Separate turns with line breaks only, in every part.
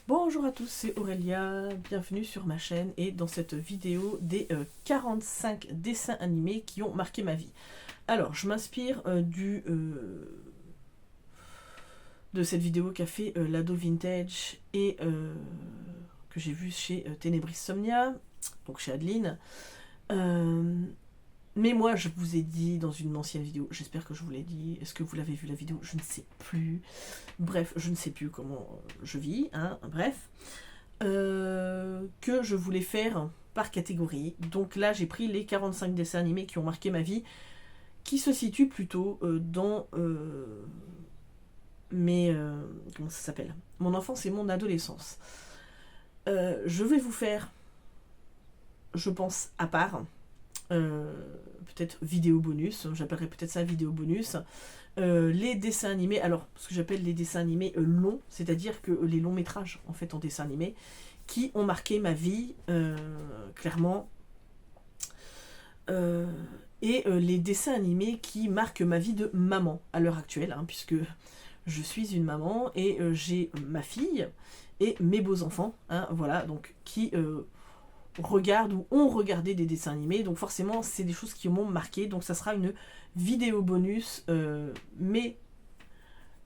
Bonjour à tous, c'est Aurélia, bienvenue sur ma chaîne et dans cette vidéo des 45 dessins animés qui ont marqué ma vie. Alors, je m'inspire de cette vidéo qu'a fait Lado Vintage et que j'ai vu chez Ténébris Somnia, donc chez Adeline. Mais moi, je vous ai dit dans une ancienne vidéo, j'espère que je vous l'ai dit, est-ce que vous l'avez vu la vidéo? Je ne sais plus. Bref, je ne sais plus comment je vis, hein, bref. Que je voulais faire par catégorie. Donc là, j'ai pris les 45 dessins animés qui ont marqué ma vie, qui se situent plutôt dans comment ça s'appelle? Mon enfance et mon adolescence. Je vais vous faire, je pense, à part, peut-être vidéo bonus, j'appellerais peut-être ça vidéo bonus, les dessins animés, alors ce que j'appelle les dessins animés longs, c'est-à-dire que les longs métrages en fait en dessin animé, qui ont marqué ma vie, clairement, et les dessins animés qui marquent ma vie de maman à l'heure actuelle, hein, puisque je suis une maman et j'ai ma fille et mes beaux-enfants, hein, voilà, donc qui regardent ou ont regardé des dessins animés, donc forcément c'est des choses qui m'ont marqué, donc ça sera une vidéo bonus, mes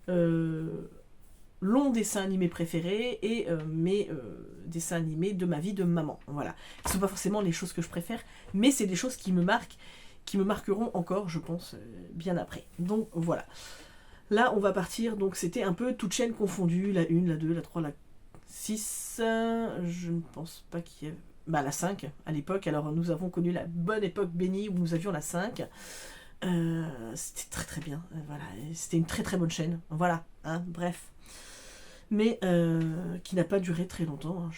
longs dessins animés préférés et mes dessins animés de ma vie de maman, voilà. Ce ne sont pas forcément les choses que je préfère, mais c'est des choses qui me marquent, qui me marqueront encore, je pense, bien après. Donc voilà. Là, on va partir, donc c'était un peu toute chaîne confondue, la 1, la 2, la 3, la 6, je ne pense pas qu'il y ait... Bah, la 5 à l'époque, alors nous avons connu la bonne époque bénie où nous avions la 5. C'était très très bien, voilà, c'était une très très bonne chaîne, voilà, hein, bref. Mais qui n'a pas duré très longtemps, hein,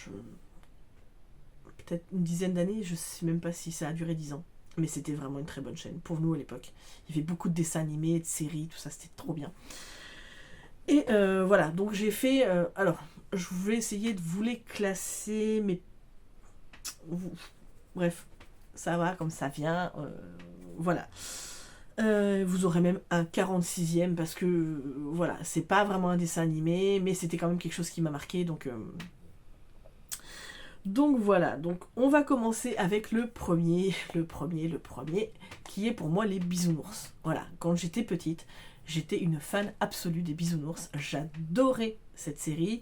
peut-être une dizaine d'années, je sais même pas si ça a duré 10 ans. Mais c'était vraiment une très bonne chaîne, pour nous à l'époque. Il y avait beaucoup de dessins animés, de séries, tout ça, c'était trop bien. Et voilà, donc j'ai fait... alors, je voulais essayer de vous les classer, mais... Bref, ça va comme ça vient, voilà. Vous aurez même un 46e parce que, voilà, c'est pas vraiment un dessin animé, mais c'était quand même quelque chose qui m'a marqué, donc... Donc voilà, donc on va commencer avec le premier, qui est pour moi les bisounours. Voilà, quand j'étais petite, j'étais une fan absolue des bisounours, j'adorais cette série.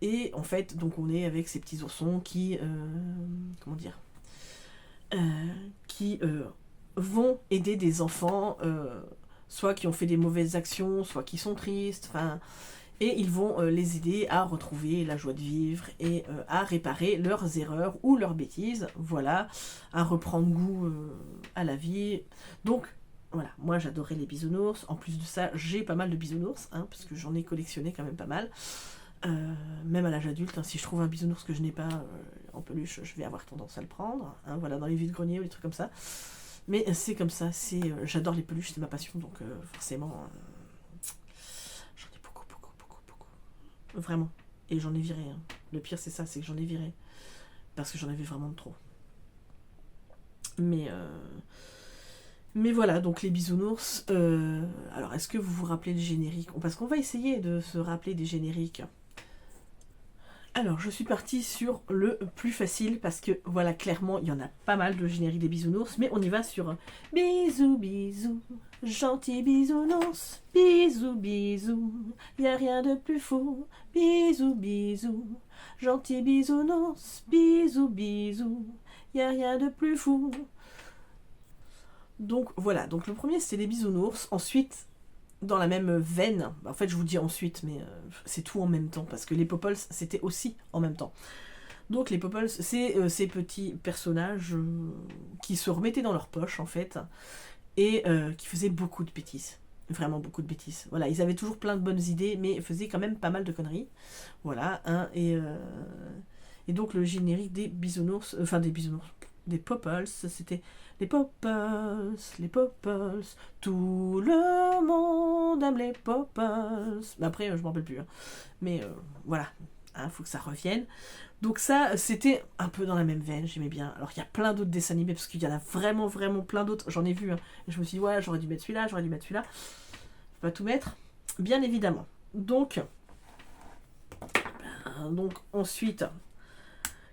Et en fait, donc on est avec ces petits oursons qui, comment dire, qui vont aider des enfants, soit qui ont fait des mauvaises actions, soit qui sont tristes, enfin... Et ils vont les aider à retrouver la joie de vivre et à réparer leurs erreurs ou leurs bêtises, voilà, à reprendre goût à la vie. Donc, voilà, moi j'adorais les bisounours. En plus de ça, j'ai pas mal de bisounours, hein, parce que j'en ai collectionné quand même pas mal. Même à l'âge adulte, hein, si je trouve un bisounours que je n'ai pas en peluche, je vais avoir tendance à le prendre, hein, voilà, dans les vides-greniers ou des trucs comme ça. Mais c'est comme ça, j'adore les peluches, c'est ma passion, donc forcément... Vraiment. Et j'en ai viré. Hein. Le pire, c'est ça, c'est que j'en ai viré. Parce que j'en avais vraiment trop. Mais voilà, donc les bisounours. Alors, est-ce que vous vous rappelez le générique? Parce qu'on va essayer de se rappeler des génériques. Alors, je suis partie sur le plus facile parce que, voilà, clairement, il y en a pas mal de génériques des bisounours, mais on y va sur bisous, bisous, gentil bisounours, bisous, bisous, y a rien de plus fou, bisous, bisous, gentil bisounours, bisous, bisous, y a rien de plus fou. Donc, voilà, donc le premier, c'était les bisounours, ensuite... Dans la même veine, en fait je vous dis ensuite, mais c'est tout en même temps, parce que les Popples c'était aussi en même temps. Donc les Popples, c'est ces petits personnages qui se remettaient dans leur poche en fait, et qui faisaient beaucoup de bêtises. Vraiment beaucoup de bêtises. Voilà, ils avaient toujours plein de bonnes idées, mais faisaient quand même pas mal de conneries. Voilà, hein, et donc le générique des bisounours, des Popples, c'était les Popples, tout le monde aime les Popples. Mais après, je m'en rappelle plus. Hein. Mais voilà, faut que ça revienne. Donc ça, c'était un peu dans la même veine, j'aimais bien. Alors il y a plein d'autres dessins animés, parce qu'il y en a vraiment, vraiment plein d'autres. J'en ai vu, hein. Et je me suis dit, ouais, j'aurais dû mettre celui-là, j'aurais dû mettre celui-là. Je peux pas tout mettre, bien évidemment. Donc, Donc ensuite,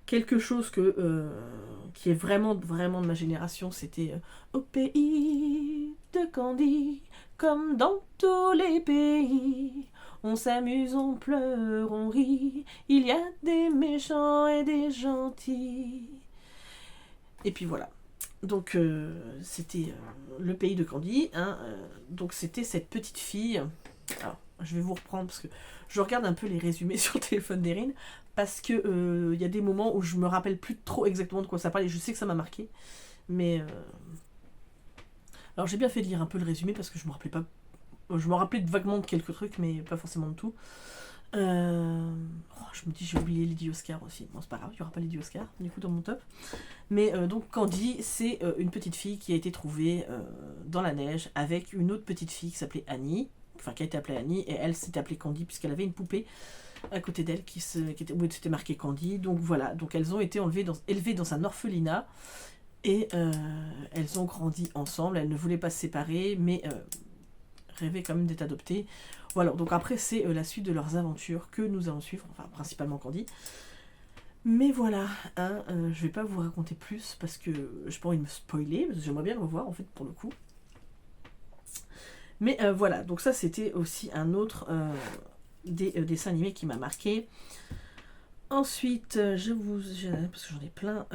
quelque chose qui est vraiment, vraiment de ma génération, c'était au pays de Candy, comme dans tous les pays. On s'amuse, on pleure, on rit. Il y a des méchants et des gentils. Et puis voilà. Donc c'était le pays de Candy. Hein, donc c'était cette petite fille. Alors, je vais vous reprendre parce que je regarde un peu les résumés sur le téléphone d'Erin. Parce que y a des moments où je me rappelle plus trop exactement de quoi ça parle. Et je sais que ça m'a marqué. Mais... alors j'ai bien fait de lire un peu le résumé parce que je me rappelais pas. Je me rappelais vaguement de quelques trucs, mais pas forcément de tout. Je me dis, j'ai oublié Lady Oscar aussi. Bon, c'est pas grave, il n'y aura pas Lady Oscar, du coup, dans mon top. Mais donc, Candy, c'est une petite fille qui a été trouvée dans la neige avec une autre petite fille qui s'appelait Annie. Enfin, qui a été appelée Annie, et elle s'était appelée Candy, puisqu'elle avait une poupée à côté d'elle où c'était marqué Candy. Donc voilà, donc elles ont été élevées dans un orphelinat. Et elles ont grandi ensemble. Elles ne voulaient pas se séparer, mais rêvaient quand même d'être adoptées. Voilà, donc après c'est la suite de leurs aventures que nous allons suivre, enfin principalement Candy. Mais voilà, hein, je vais pas vous raconter plus parce que j'ai pas envie de me spoiler, parce que j'aimerais bien le revoir en fait pour le coup. Mais voilà, donc ça c'était aussi un autre des dessins animés qui m'a marqué. Ensuite, parce que j'en ai plein.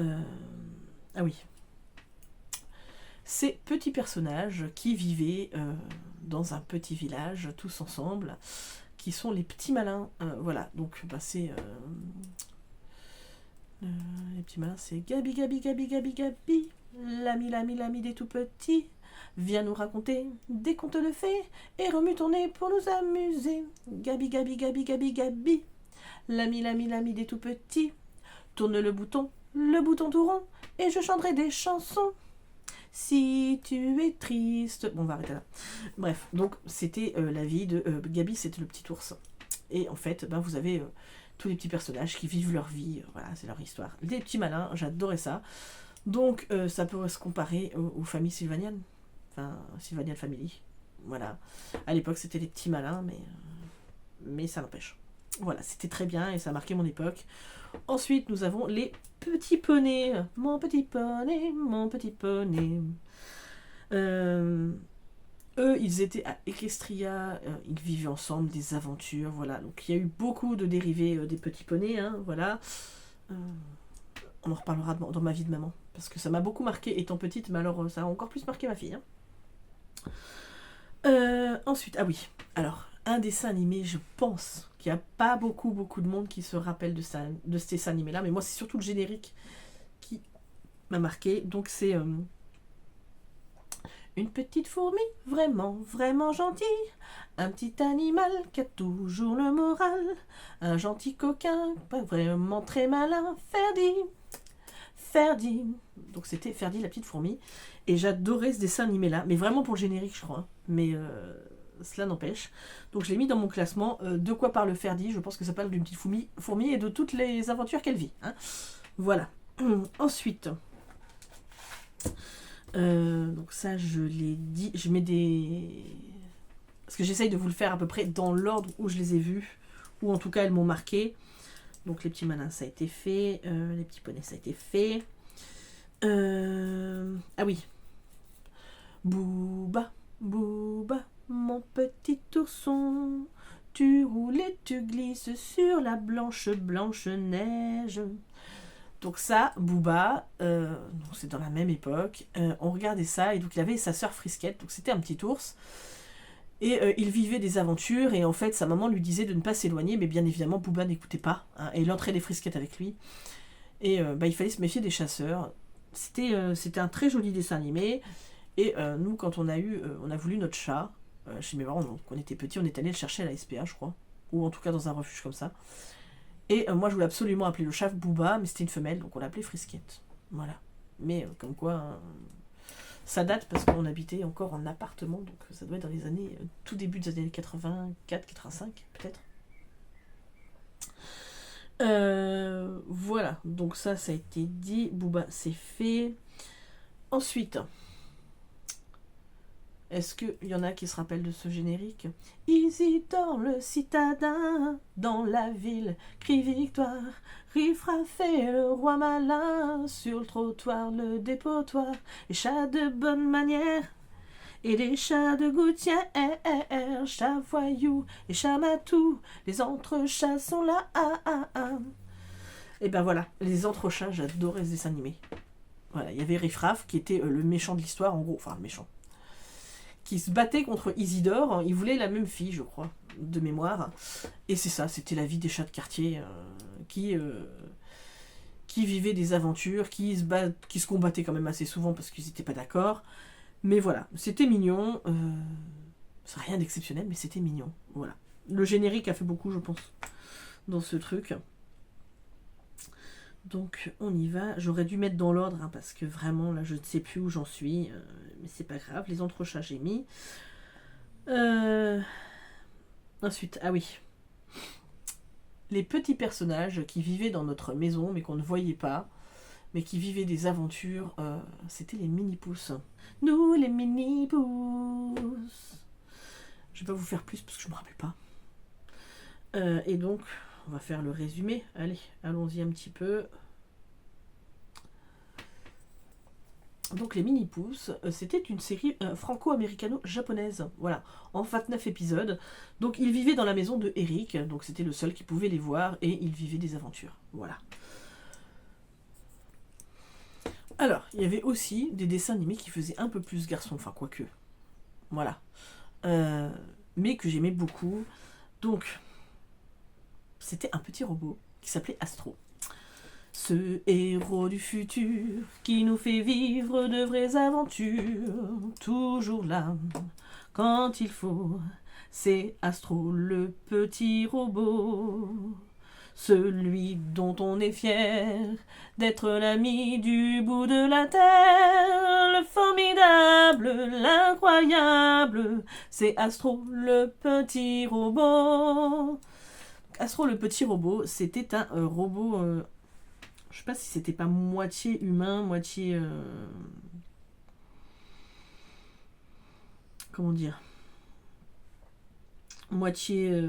Ah oui. Ces petits personnages qui vivaient dans un petit village tous ensemble, qui sont les petits malins. Voilà, donc bah, c'est les petits malins, c'est Gabi, Gabi, Gabi, Gabi, Gabi, l'ami des tout petits. Viens nous raconter des contes de fées et remue ton nez pour nous amuser. Gabi, Gabi, Gabi, Gabi, Gabi, l'ami des tout petits. Tourne le bouton tout rond, et je chanterai des chansons. Si tu es triste... Bon, on va arrêter là. Bref, donc c'était la vie de Gabi, c'était le petit ours. Et en fait, ben, vous avez tous les petits personnages qui vivent leur vie. Voilà, c'est leur histoire. Les petits malins, j'adorais ça. Donc, ça pourrait se comparer aux familles Sylvanian. Enfin, Sylvanian Family. Voilà. À l'époque, c'était les petits malins, mais ça n'empêche. Voilà, c'était très bien et ça a marqué mon époque. Ensuite, nous avons les petits poneys. Mon petit poney, mon petit poney. Eux, ils étaient à Equestria, ils vivaient ensemble des aventures, voilà. Donc il y a eu beaucoup de dérivés des petits poneys, hein, voilà. On en reparlera dans ma vie de maman, parce que ça m'a beaucoup marqué étant petite, mais alors ça a encore plus marqué ma fille. Hein. Ensuite, ah oui, alors, un dessin animé, je pense qu'il n'y a pas beaucoup de monde qui se rappelle de ce dessin animé-là, mais moi c'est surtout le générique qui m'a marqué, donc c'est... une petite fourmi, vraiment, vraiment gentille. Un petit animal qui a toujours le moral. Un gentil coquin, pas vraiment très malin. Ferdi. Donc c'était Ferdi la petite fourmi. Et j'adorais ce dessin animé-là. Mais vraiment pour le générique, je crois. Hein. Mais cela n'empêche. Donc je l'ai mis dans mon classement. De quoi parle Ferdi? Je pense que ça parle d'une petite fourmi et de toutes les aventures qu'elle vit. Hein. Voilà. Ensuite... donc ça je l'ai dit, je mets des... parce que j'essaye de vous le faire à peu près dans l'ordre où je les ai vus, ou en tout cas elles m'ont marqué. Donc les petits malins ça a été fait, les petits poneys ça a été fait. Ah oui. Booba, Booba, mon petit ourson, tu roules et tu glisses sur la blanche neige. Donc ça, Booba, c'est dans la même époque, on regardait ça, et donc il avait sa sœur Frisquette, donc c'était un petit ours, et il vivait des aventures, et en fait sa maman lui disait de ne pas s'éloigner, mais bien évidemment Booba n'écoutait pas, hein, et il entraînait Frisquette avec lui, et il fallait se méfier des chasseurs. C'était un très joli dessin animé, et nous quand on a voulu notre chat, chez mes parents, quand on était petits, on est allé le chercher à la SPA je crois, ou en tout cas dans un refuge comme ça. Et moi, je voulais absolument appeler le chat Booba, mais c'était une femelle, donc on l'appelait Frisquette. Voilà. Mais comme quoi, ça date parce qu'on habitait encore en appartement, donc ça doit être dans les années, tout début des années 84, 85, peut-être. Voilà, donc ça a été dit. Booba, c'est fait. Ensuite, Est-ce qu'il y en a qui se rappellent de ce générique? Isidore le citadin, dans la ville, crie victoire. Riffraff et le roi malin, sur le trottoir, le dépotoir. Les chats de bonne manière et les chats de gouttière, chats voyous et chats matous, les entrechats sont là. Et ben voilà, les entrechats, j'adorais ce dessin animé. Voilà, il y avait Riffraff qui était le méchant de l'histoire, en gros, enfin le méchant, qui se battait contre Isidore. Il voulait la même fille, je crois, de mémoire. Et c'est ça, c'était la vie des chats de quartier qui vivaient des aventures, qui se combattaient quand même assez souvent parce qu'ils n'étaient pas d'accord. Mais voilà, c'était mignon. C'est rien d'exceptionnel, mais c'était mignon. Voilà. Le générique a fait beaucoup, je pense, dans ce truc. Donc on y va. J'aurais dû mettre dans l'ordre, parce que vraiment là je ne sais plus où j'en suis, mais c'est pas grave. Les entrechats j'ai mis. Ensuite, ah oui, les petits personnages qui vivaient dans notre maison mais qu'on ne voyait pas, mais qui vivaient des aventures, c'était les mini-pousses. Nous les mini-pousses. Je vais pas vous faire plus parce que je me rappelle pas. Et donc on va faire le résumé. Allez, allons-y un petit peu. Donc les Mini-Pousses, c'était une série franco-américano-japonaise, voilà, en 29 épisodes. Donc ils vivaient dans la maison de Eric, donc c'était le seul qui pouvait les voir, et ils vivaient des aventures, voilà. Alors, il y avait aussi des dessins animés qui faisaient un peu plus garçon, enfin quoique, voilà. Mais que j'aimais beaucoup. Donc, c'était un petit robot qui s'appelait Astro. Ce héros du futur qui nous fait vivre de vraies aventures, toujours là quand il faut, c'est Astro le petit robot. Celui dont on est fier d'être l'ami du bout de la terre, le formidable, l'incroyable, c'est Astro le petit robot. Astro le petit robot, c'était un robot, je sais pas si c'était pas moitié humain, moitié... comment dire, moitié...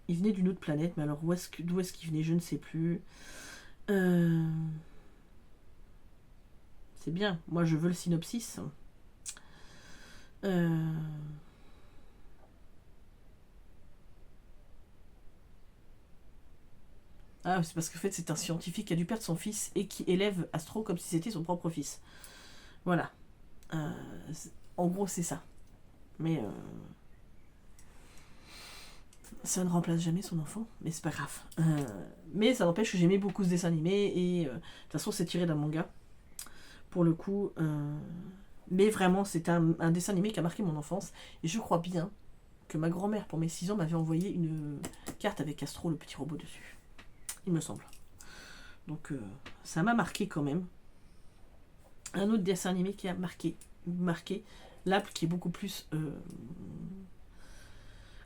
il venait d'une autre planète, mais alors d'où est-ce qu'il venait, je ne sais plus. C'est bien, moi je veux le synopsis. Ah, c'est parce qu'en fait c'est un scientifique qui a dû perdre son fils et qui élève Astro comme si c'était son propre fils. Voilà. En gros c'est ça. Mais ça ne remplace jamais son enfant, mais c'est pas grave. Mais ça n'empêche que j'aimais beaucoup ce dessin animé, et de toute façon c'est tiré d'un manga, pour le coup. Mais vraiment c'est un dessin animé qui a marqué mon enfance, et je crois bien que ma grand-mère pour mes 6 ans m'avait envoyé une carte avec Astro le petit robot dessus. Il me semble. Donc ça m'a marqué quand même. Un autre dessin animé qui a marqué là, qui est beaucoup plus...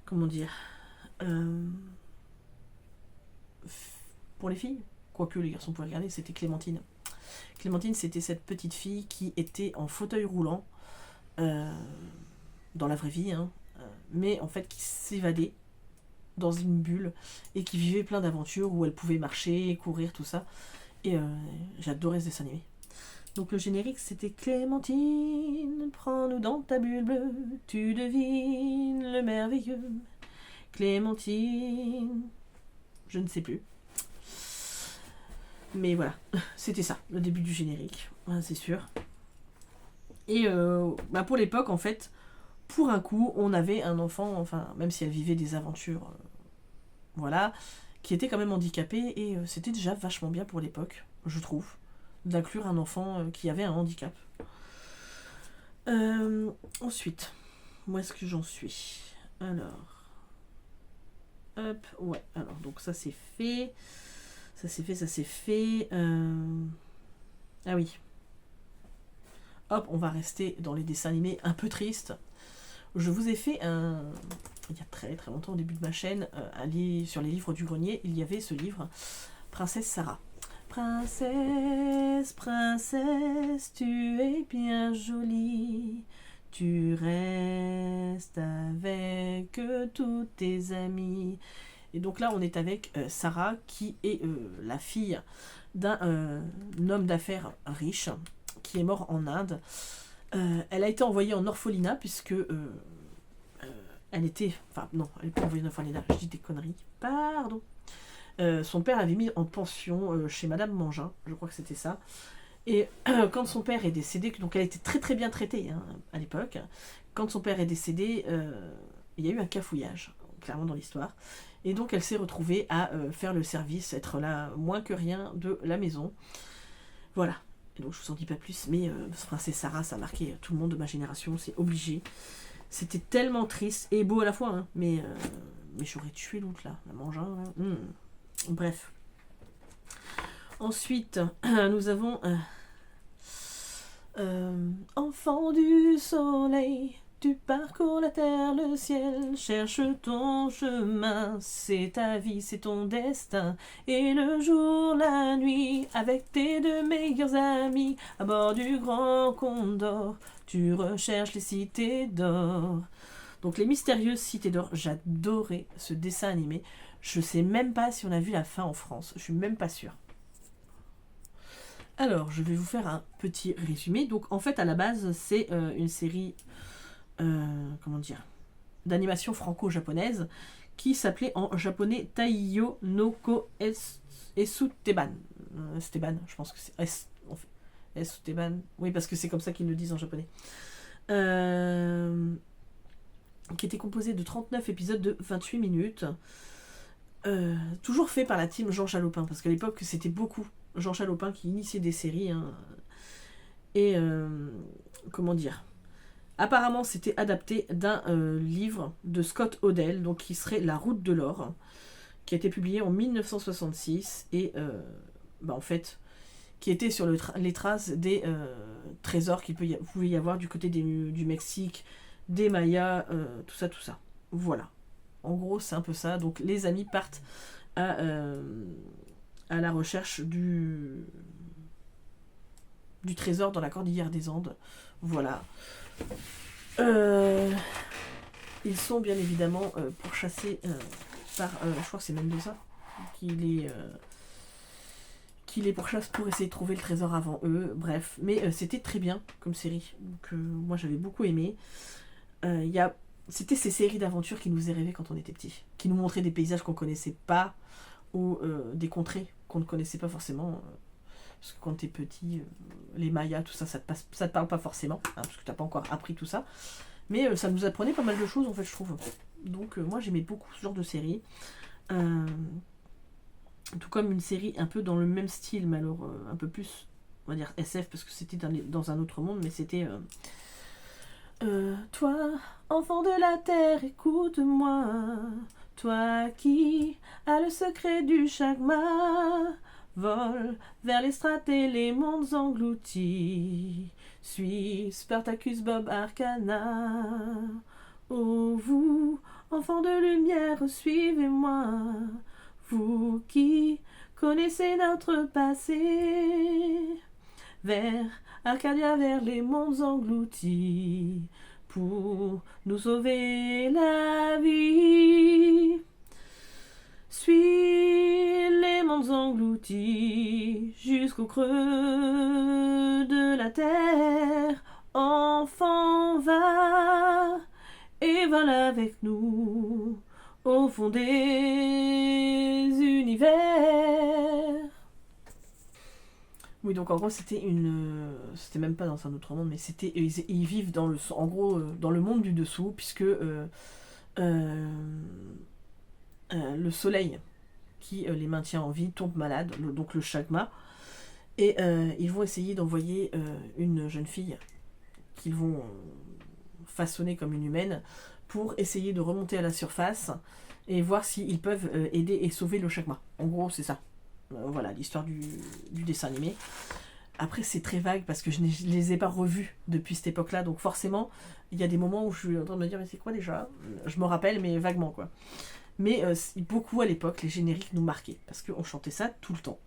comment dire, pour les filles, quoique les garçons pouvaient regarder, c'était Clémentine. Clémentine, c'était cette petite fille qui était en fauteuil roulant, dans la vraie vie, mais en fait qui s'évadait dans une bulle et qui vivait plein d'aventures où elle pouvait marcher, courir, tout ça. Et j'adorais ce dessin animé. Donc le générique, c'était Clémentine, prends-nous dans ta bulle bleue, tu devines le merveilleux. Clémentine, je ne sais plus. Mais voilà, c'était ça, le début du générique, c'est sûr. Et pour l'époque, en fait, pour un coup, on avait un enfant, enfin, même si elle vivait des aventures, voilà, qui était quand même handicapé, et c'était déjà vachement bien pour l'époque, je trouve, d'inclure un enfant qui avait un handicap. Ensuite, où est-ce que j'en suis? Alors... hop, ouais, alors donc ça c'est fait. Ça c'est fait. Ah oui. Hop, on va rester dans les dessins animés un peu tristes. Je vous ai fait il y a très très longtemps au début de ma chaîne, sur les livres du grenier, il y avait ce livre, Princesse Sarah. Princesse, princesse, tu es bien jolie. Tu restes avec tous tes amis. Et donc là, on est avec Sarah, qui est la fille d'un homme d'affaires riche, qui est mort en Inde. Elle a été envoyée en orphelinat, puisque elle était... Enfin, non, elle n'est pas envoyée en orphelinat, je dis des conneries. Pardon. Son père l'avait mis en pension chez Madame Mangin, je crois que c'était ça. Et quand son père est décédé, donc elle était très très bien traitée hein, à l'époque, quand son père est décédé, il y a eu un cafouillage, clairement dans l'histoire. Et donc elle s'est retrouvée à faire le service, être là moins que rien de la maison. Voilà. Et donc je vous en dis pas plus, mais Princesse Sarah, ça a marqué tout le monde de ma génération, c'est obligé. C'était tellement triste et beau à la fois, hein, mais j'aurais tué l'autre là, la Mangin là. Bref. Ensuite, nous avons enfant du soleil, tu parcours la terre, le ciel, cherche ton chemin, c'est ta vie, c'est ton destin, et le jour, la nuit, avec tes deux meilleurs amis, à bord du grand Condor, tu recherches les cités d'or. Donc les mystérieuses cités d'or, j'adorais ce dessin animé. Je sais même pas si on a vu la fin en France, je suis même pas sûre. Alors, je vais vous faire un petit résumé. Donc, en fait, à la base, c'est une série, comment dire, d'animation franco-japonaise qui s'appelait en japonais Taiyo no Ko Esuteban. Esteban, je pense que c'est Esuteban. Oui, parce que c'est comme ça qu'ils le disent en japonais. Qui était composé de 39 épisodes de 28 minutes. Toujours fait par la team Jean Chalopin, parce qu'à l'époque, c'était beaucoup Jean Chalopin qui initiait des séries. Hein. Et comment dire, apparemment, c'était adapté d'un livre de Scott Odell, donc qui serait La Route de l'Or, qui a été publié en 1966 et en fait, qui était sur les traces des trésors qu'il pouvait y avoir du côté du Mexique, des Mayas, tout ça. Voilà. En gros, c'est un peu ça. Donc, les amis partent à la recherche du trésor dans la cordillère des Andes. Voilà. Ils sont bien évidemment pourchassés par... je crois que c'est Mendoza qui les pourchasse pour essayer de trouver le trésor avant eux. Bref. Mais c'était très bien comme série. Donc, moi, j'avais beaucoup aimé. C'était ces séries d'aventures qui nous faisaient rêver quand on était petit. Qui nous montraient des paysages qu'on connaissait pas ou des contrées qu'on ne connaissait pas forcément. Parce que quand t'es petit, les Mayas, tout ça, ça te parle pas forcément, hein, parce que t'as pas encore appris tout ça. Mais ça nous apprenait pas mal de choses, en fait, je trouve. Donc, moi, j'aimais beaucoup ce genre de série. Tout comme une série un peu dans le même style, mais alors un peu plus, on va dire SF, parce que c'était dans un autre monde, mais c'était... toi, enfant de la terre, écoute-moi. Toi qui as le secret du chagma, vole vers les strates et les mondes engloutis. Suis Spartacus Bob Arcana. Oh vous, enfants de lumière, suivez-moi. Vous qui connaissez notre passé. Vers Arcadia, vers les mondes engloutis. Pour nous sauver la vie. Suis les mondes engloutis jusqu'au creux de la terre. Enfant, va et vole avec nous au fond des univers. Oui, donc en gros, c'était même pas dans un autre monde, mais c'était... Ils vivent en gros, dans le monde du dessous, puisque le soleil qui les maintient en vie tombe malade, donc le chagma, et ils vont essayer d'envoyer une jeune fille qu'ils vont façonner comme une humaine pour essayer de remonter à la surface et voir s'ils peuvent aider et sauver le chagma. En gros, c'est ça. Voilà l'histoire du dessin animé. Après, c'est très vague parce que je les ai pas revus depuis cette époque-là, donc forcément, il y a des moments où je suis en train de me dire mais c'est quoi déjà ? Je me rappelle, mais vaguement quoi. Mais beaucoup à l'époque, les génériques nous marquaient parce qu'on chantait ça tout le temps.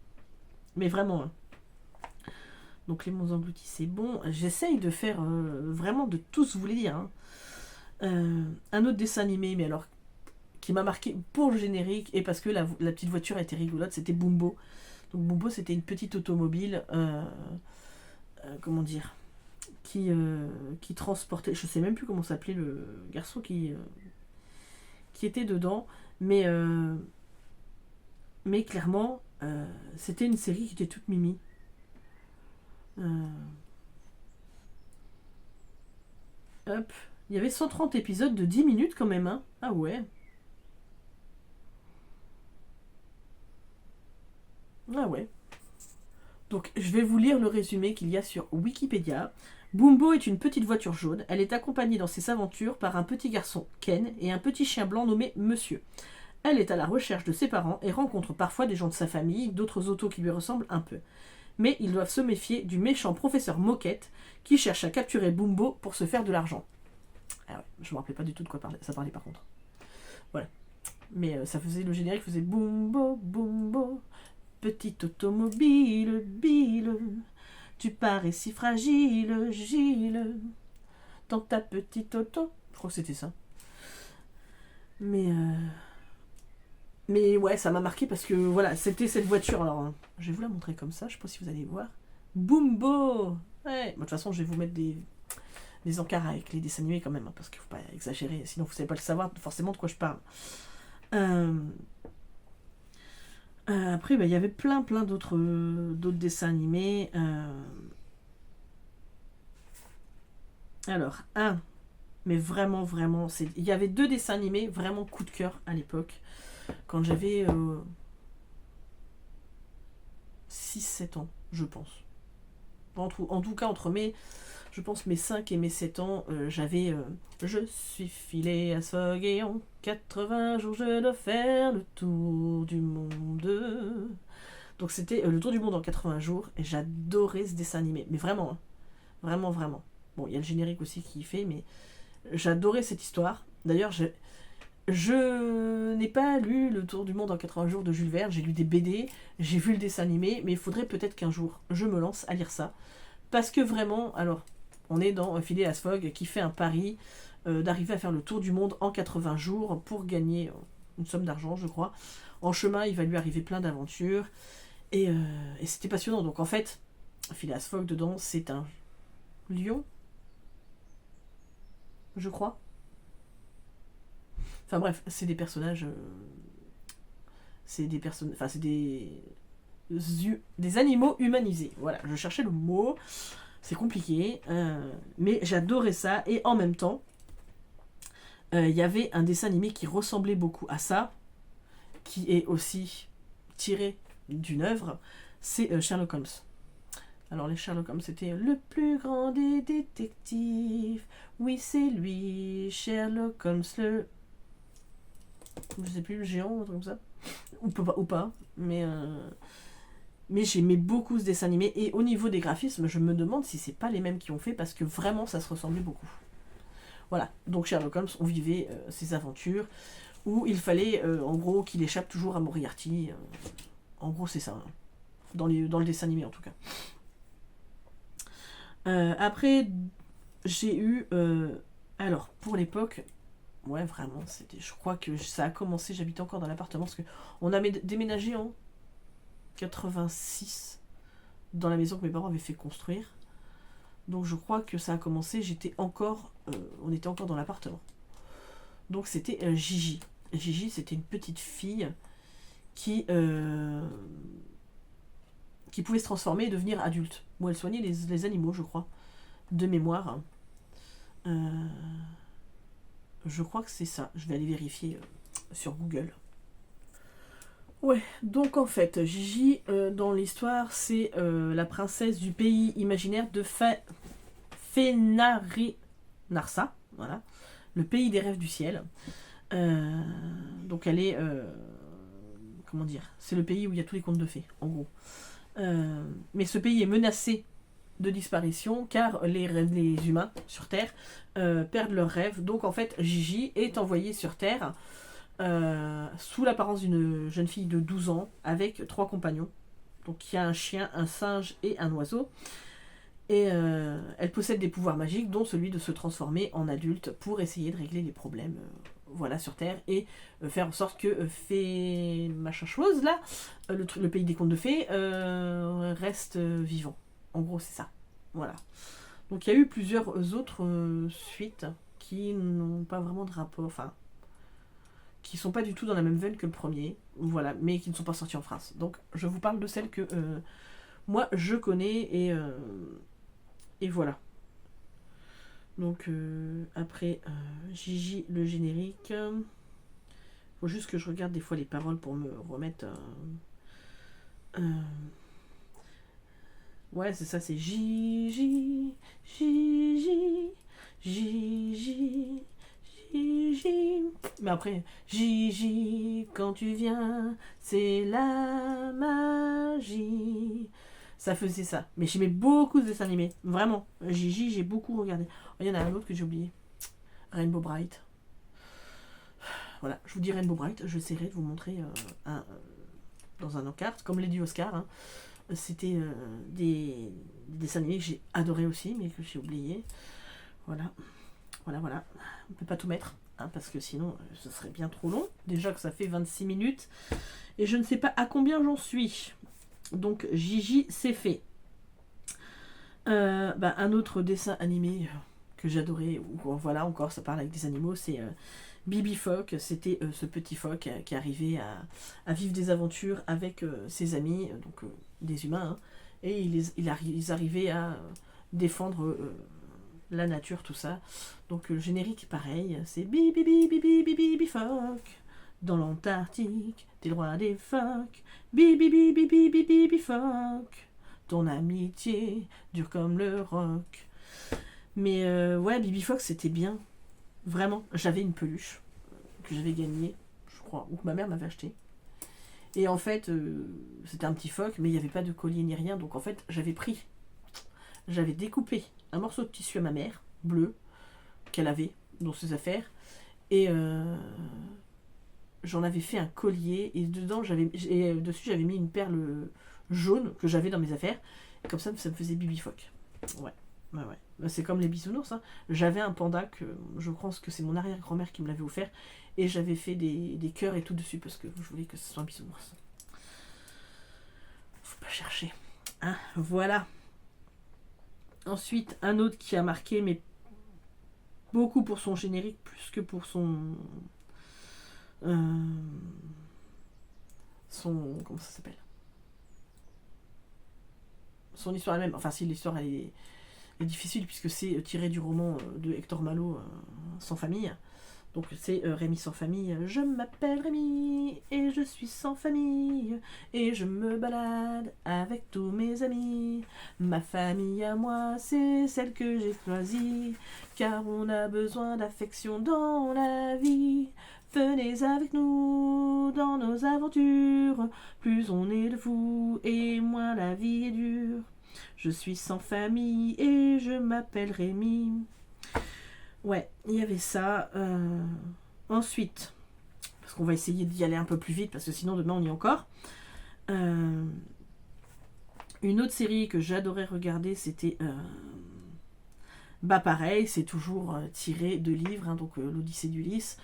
Mais vraiment, hein. Donc les monts engloutis, c'est bon. J'essaye de faire vraiment de tous vous les dire. Hein. Un autre dessin animé, mais alors qui m'a marqué pour le générique et parce que la petite voiture était rigolote, c'était Bumbo. Donc Bumbo, c'était une petite automobile, comment dire, qui transportait, je sais même plus comment s'appelait le garçon qui était dedans, mais, euh, mais clairement, c'était une série qui était toute mimi. Euh, hop, il y avait 130 épisodes de 10 minutes quand même, hein. Ah ouais. Ah ouais. Donc, je vais vous lire le résumé qu'il y a sur Wikipédia. Bumbo est une petite voiture jaune. Elle est accompagnée dans ses aventures par un petit garçon, Ken, et un petit chien blanc nommé Monsieur. Elle est à la recherche de ses parents et rencontre parfois des gens de sa famille, d'autres autos qui lui ressemblent un peu. Mais ils doivent se méfier du méchant professeur Moquette qui cherche à capturer Bumbo pour se faire de l'argent. Ah ouais, je me rappelais pas du tout de quoi ça parlait par contre. Voilà. Mais ça faisait le générique faisait Bumbo, Bumbo, petite automobile, bile. Tu parais si fragile, Gilles, dans ta petite auto. Je crois que c'était ça. Mais, euh, mais ouais, ça m'a marqué parce que voilà, c'était cette voiture. Alors, je vais vous la montrer comme ça, je sais pas si vous allez voir. Bumbo. Ouais. De toute façon, je vais vous mettre des encarts avec les dessins animés quand même, hein, parce qu'il faut pas exagérer, sinon vous savez pas le savoir forcément de quoi je parle. Euh, après, bah, il y avait plein d'autres dessins animés. Alors, mais vraiment, il y avait deux dessins animés vraiment coup de cœur à l'époque, quand j'avais 6-7 ans, je pense. En tout cas, je pense mes 5 et mes 7 ans, j'avais Je suis filé à Sfog et en 80 jours je dois faire le tour du monde. Donc c'était le tour du monde en 80 jours et j'adorais ce dessin animé. Mais vraiment, hein. Vraiment. Bon, il y a le générique aussi qui fait, mais j'adorais cette histoire. D'ailleurs, je n'ai pas lu Le Tour du Monde en 80 jours de Jules Verne, j'ai lu des BD, j'ai vu le dessin animé, mais il faudrait peut-être qu'un jour je me lance à lire ça. Parce que vraiment, alors, on est dans Phileas Fogg qui fait un pari d'arriver à faire le tour du monde en 80 jours pour gagner une somme d'argent, je crois. En chemin, il va lui arriver plein d'aventures. Et c'était passionnant. Donc en fait, Phileas Fogg dedans, c'est un lion, je crois. Enfin bref, c'est des personnages. C'est des personnes. Enfin, c'est des animaux humanisés. Voilà, je cherchais le mot. C'est compliqué. Mais j'adorais ça. Et en même temps, il y avait un dessin animé qui ressemblait beaucoup à ça, qui est aussi tiré d'une œuvre. C'est Sherlock Holmes. Alors les Sherlock Holmes, c'était le plus grand des détectives. Oui, c'est lui, Sherlock Holmes, je sais plus, le géant, un truc comme ça. Ou pas. Mais j'aimais beaucoup ce dessin animé. Et au niveau des graphismes, je me demande si c'est pas les mêmes qui ont fait, parce que vraiment, ça se ressemblait beaucoup. Voilà, donc Sherlock Holmes, on vivait ses aventures, où il fallait, en gros, qu'il échappe toujours à Moriarty. En gros, c'est ça, hein. Dans le dessin animé, en tout cas. Après, j'ai eu... alors, pour l'époque, ouais, vraiment, je crois que ça a commencé, j'habitais encore dans l'appartement, parce qu'on a déménagé en 86 dans la maison que mes parents avaient fait construire. Donc je crois que ça a commencé, on était encore dans l'appartement. Donc c'était Gigi. Gigi, c'était une petite fille qui pouvait se transformer et devenir adulte. Où elle soignait les animaux, je crois, de mémoire. Je crois que c'est ça. Je vais aller vérifier sur Google. Ouais, donc en fait, Gigi, dans l'histoire, c'est la princesse du pays imaginaire de Narsa, voilà, le pays des rêves du ciel. Donc elle est, comment dire, c'est le pays où il y a tous les contes de fées, en gros. Mais ce pays est menacé de disparition car les humains sur Terre perdent leurs rêves. Donc en fait, Gigi est envoyée sur Terre sous l'apparence d'une jeune fille de 12 ans avec 3 compagnons. Donc il y a un chien, un singe et un oiseau. Et elle possède des pouvoirs magiques, dont celui de se transformer en adulte pour essayer de régler les problèmes voilà, sur Terre et faire en sorte que Fée machin chose là, le pays des contes de fées, reste vivant. En gros, c'est ça. Voilà. Donc il y a eu plusieurs autres suites qui n'ont pas vraiment de rapport, enfin, qui sont pas du tout dans la même veine que le premier, voilà, mais qui ne sont pas sorties en France. Donc je vous parle de celles que moi je connais et voilà. Donc après Gigi le générique. Faut juste que je regarde des fois les paroles pour me remettre. Ouais, c'est ça, c'est Gigi, Gigi, Gigi, Gigi. Mais après, Gigi, quand tu viens, c'est la magie. Ça faisait ça. Mais j'aimais beaucoup ce dessin animé. Vraiment. Gigi, j'ai beaucoup regardé. Oh, il y en a un autre que j'ai oublié. Rainbow Bright. Voilà, je vous dis Rainbow Bright. J'essaierai de vous montrer dans un encart, comme Lady Oscar. Hein. C'était des dessins animés que j'ai adoré aussi, mais que j'ai oublié. Voilà. Voilà, voilà. On peut pas tout mettre, hein, parce que sinon, ce serait bien trop long. Déjà que ça fait 26 minutes. Et je ne sais pas à combien j'en suis. Donc Gigi, c'est fait. Un autre dessin animé que j'adorais, voilà encore, ça parle avec des animaux, c'est Bibi Phoque. C'était ce petit phoque qui arrivait à vivre des aventures avec ses amis, donc des humains, hein, et ils arrivaient à défendre la nature, tout ça. Donc le générique, pareil, c'est Bibi Bibi Bibi Bibi Phoque. Dans l'Antarctique, t'es le roi des phoques. Bibi bibi bibi bibi phoque. Ton amitié dure comme le roc. Mais ouais, Bibi Phoque, c'était bien. Vraiment, j'avais une peluche que j'avais gagnée, je crois, ou que ma mère m'avait acheté. Et en fait, c'était un petit phoque, mais il n'y avait pas de collier ni rien. Donc en fait, j'avais découpé un morceau de tissu à ma mère, bleu, qu'elle avait dans ses affaires. Et j'en avais fait un collier et dessus j'avais mis une perle jaune que j'avais dans mes affaires. Et comme ça me faisait Bibi Phoque. Ouais. C'est comme les bisounours. Hein. J'avais un panda que je pense que c'est mon arrière-grand-mère qui me l'avait offert. Et j'avais fait des cœurs et tout dessus parce que je voulais que ce soit un bisounours. Faut pas chercher. Hein, voilà. Ensuite, un autre qui a marqué, mais beaucoup pour son générique, plus que pour son comment ça s'appelle, son histoire elle-même. Enfin, si l'histoire elle est difficile puisque c'est tiré du roman de Hector Malot, Sans famille. Donc c'est Rémi sans famille. Je m'appelle Rémi et je suis sans famille et je me balade avec tous mes amis. Ma famille à moi, c'est celle que j'ai choisie, car on a besoin d'affection dans la vie. Venez avec nous dans nos aventures, plus on est de vous et moins la vie est dure. Je suis sans famille et je m'appelle Rémi. Ouais, il y avait ça. Ensuite, parce qu'on va essayer d'y aller un peu plus vite, parce que sinon demain on y est encore. Une autre série que j'adorais regarder, c'était... pareil, c'est toujours tiré de livres, hein, donc l'Odyssée d'Ulysse.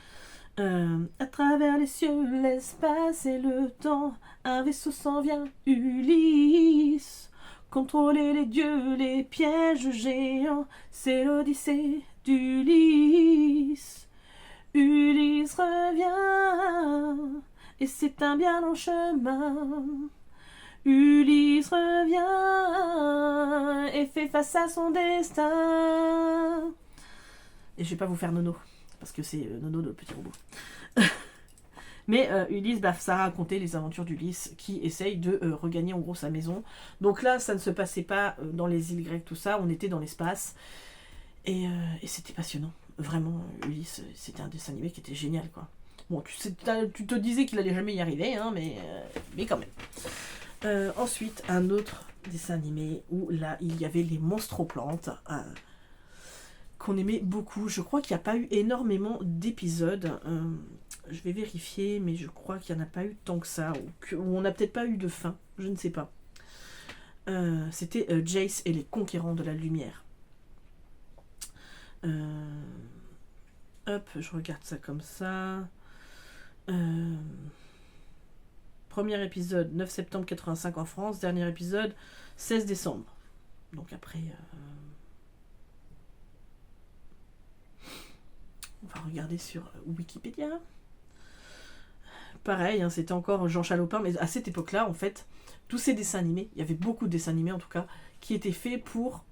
À travers les cieux, l'espace et le temps, un vaisseau s'en vient, Ulysse. Contrôler les dieux, les pièges géants, c'est l'Odyssée d'Ulysse. Ulysse revient, et c'est un bien long chemin. Ulysse revient, et fait face à son destin. Et je vais pas vous faire Nono, parce que c'est Nono le petit robot. Mais Ulysse, ça racontait les aventures d'Ulysse qui essaye de regagner en gros sa maison. Donc là, ça ne se passait pas dans les îles grecques, tout ça, on était dans l'espace. Et c'était passionnant. Vraiment, Ulysse, c'était un dessin animé qui était génial, quoi. Bon, tu te disais qu'il allait jamais y arriver, hein, mais quand même. Ensuite, un autre dessin animé où là, il y avait les monstroplantes, qu'on aimait beaucoup. Je crois qu'il n'y a pas eu énormément d'épisodes. Je vais vérifier, mais je crois qu'il n'y en a pas eu tant que ça. Ou on n'a peut-être pas eu de fin. Je ne sais pas. C'était Jace et les conquérants de la lumière. Hop, je regarde ça comme ça. Premier épisode 9 septembre 85 en France, dernier épisode 16 décembre. Donc après, on va regarder sur Wikipédia. Pareil, hein, c'était encore Jean Chalopin, mais à cette époque-là, en fait, tous ces dessins animés, il y avait beaucoup de dessins animés en tout cas, qui étaient faits pour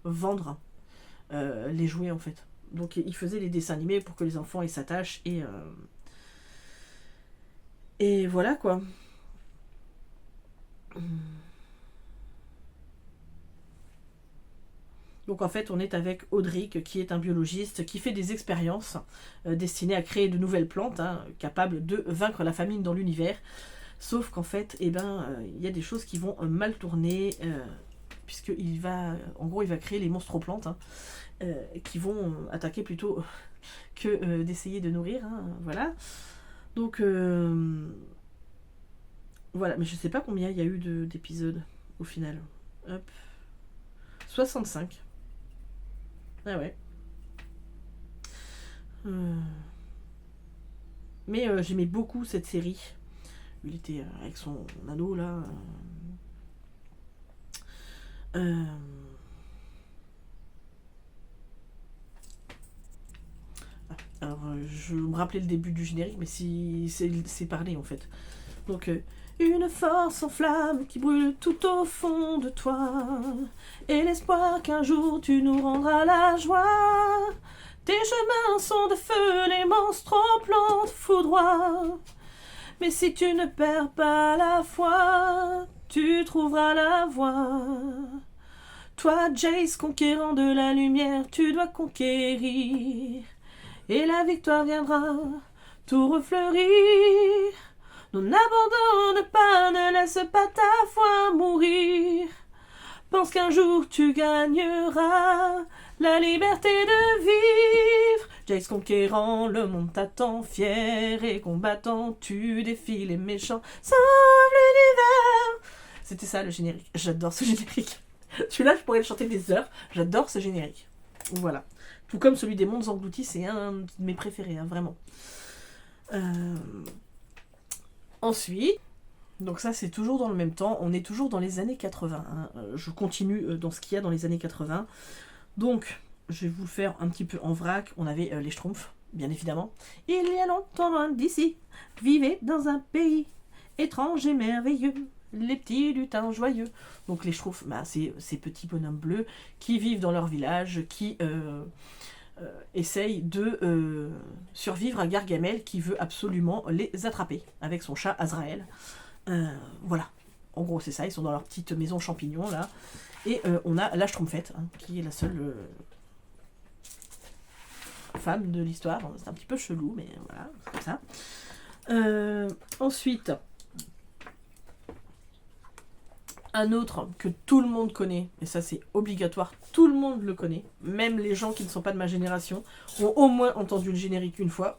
vendre les jouets en fait. Donc ils faisaient les dessins animés pour que les enfants ils s'attachent et voilà quoi. Donc en fait on est avec Audric qui est un biologiste qui fait des expériences destinées à créer de nouvelles plantes capables de vaincre la famine dans l'univers. Sauf qu'en fait il y a des choses qui vont mal tourner puisqu'il va en gros il va créer les monstroplantes qui vont attaquer plutôt que d'essayer de nourrir. Voilà. Donc voilà, mais je sais pas combien il y a eu d'épisodes au final. Hop. 65. Ah ouais. Mais j'aimais beaucoup cette série. Il était avec son anneau là. Alors, je me rappelais le début du générique, mais si c'est parlé en fait. Donc, une force en flamme qui brûle tout au fond de toi, et l'espoir qu'un jour tu nous rendras la joie. Tes chemins sont de feu, les monstres en plantes foudroient. Mais si tu ne perds pas la foi, tu trouveras la voie. Toi, Jace, conquérant de la lumière, tu dois conquérir. Et la victoire viendra tout refleurir. Non, n'abandonne pas, ne laisse pas ta foi mourir. Pense qu'un jour tu gagneras la liberté de vivre. Jace conquérant, le monde t'attend, fier et combattant. Tu défies les méchants, sauve l'univers. C'était ça le générique. J'adore ce générique. Celui-là, je pourrais le chanter des heures. J'adore ce générique. Voilà. Tout comme celui des mondes engloutis, c'est un de mes préférés, vraiment. Ensuite, donc ça c'est toujours dans le même temps, on est toujours dans les années 80. Je continue dans ce qu'il y a dans les années 80. Donc, je vais vous le faire un petit peu en vrac. On avait les Schtroumpfs, bien évidemment. Il y a longtemps loin d'ici, vivait dans un pays étrange et merveilleux. Les petits lutins joyeux. Donc les Schtroumpfs, c'est ces petits bonhommes bleus qui vivent dans leur village, qui essayent de survivre à Gargamel qui veut absolument les attraper avec son chat Azraël. Voilà. En gros, c'est ça. Ils sont dans leur petite maison champignon là. Et on a la Schtroumpfette, qui est la seule femme de l'histoire. C'est un petit peu chelou, mais voilà, c'est comme ça. Ensuite, un autre que tout le monde connaît, et ça c'est obligatoire, tout le monde le connaît, même les gens qui ne sont pas de ma génération ont au moins entendu le générique une fois.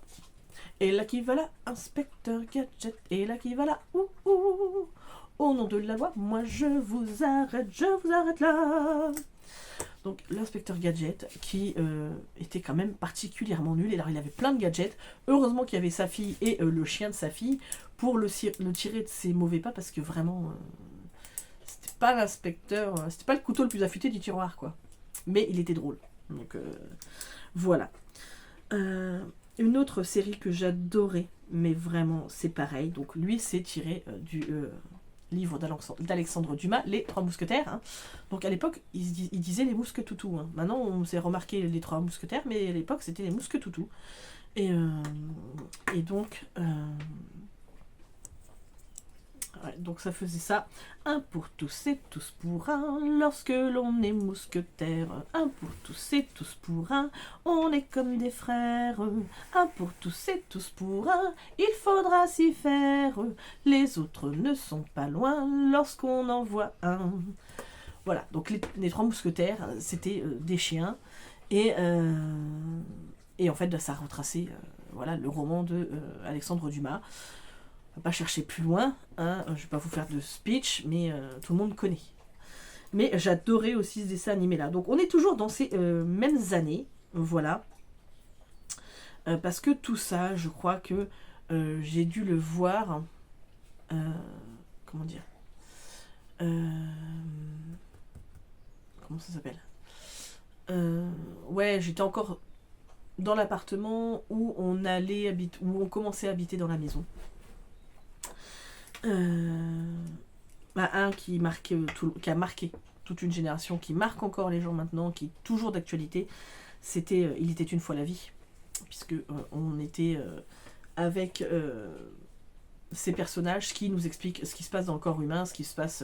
Et là qui va là, Inspecteur Gadget, et là qui va là, au nom de la loi, moi je vous arrête là. Donc l'inspecteur Gadget qui était quand même particulièrement nul. Et alors il avait plein de gadgets. Heureusement qu'il y avait sa fille et le chien de sa fille pour le tirer de ses mauvais pas, parce que vraiment c'était pas l'inspecteur, c'était pas le couteau le plus affûté du tiroir quoi. Mais il était drôle. Donc voilà. Une autre série que j'adorais, mais vraiment c'est pareil. Donc lui c'est tiré du livre d'Alexandre Dumas, Les Trois Mousquetaires. Donc à l'époque, il disait les mousquetoutous. Maintenant, on s'est remarqué les Trois Mousquetaires, mais à l'époque, c'était les mousquetoutous. Et donc... donc ça faisait ça. Un pour tous et tous pour un, lorsque l'on est mousquetaire. Un pour tous et tous pour un, on est comme des frères. Un pour tous et tous pour un, il faudra s'y faire. Les autres ne sont pas loin lorsqu'on en voit un. Voilà, donc les Trois Mousquetaires, c'était des chiens. Et en fait, ça a retracé le roman de Alexandre Dumas. va pas chercher plus loin, hein, je vais pas vous faire de speech, mais tout le monde connaît. Mais j'adorais aussi ce dessin animé-là. Donc on est toujours dans ces mêmes années, voilà. Parce que tout ça, je crois que j'ai dû le voir... comment dire comment ça s'appelle ouais, j'étais encore dans l'appartement où on allait habiter, où on commençait à habiter dans la maison. Un qui qui a marqué toute une génération, qui marque encore les gens maintenant, qui est toujours d'actualité, c'était Il était une fois la vie, puisque on était avec ces personnages qui nous expliquent ce qui se passe dans le corps humain, ce qui se passe...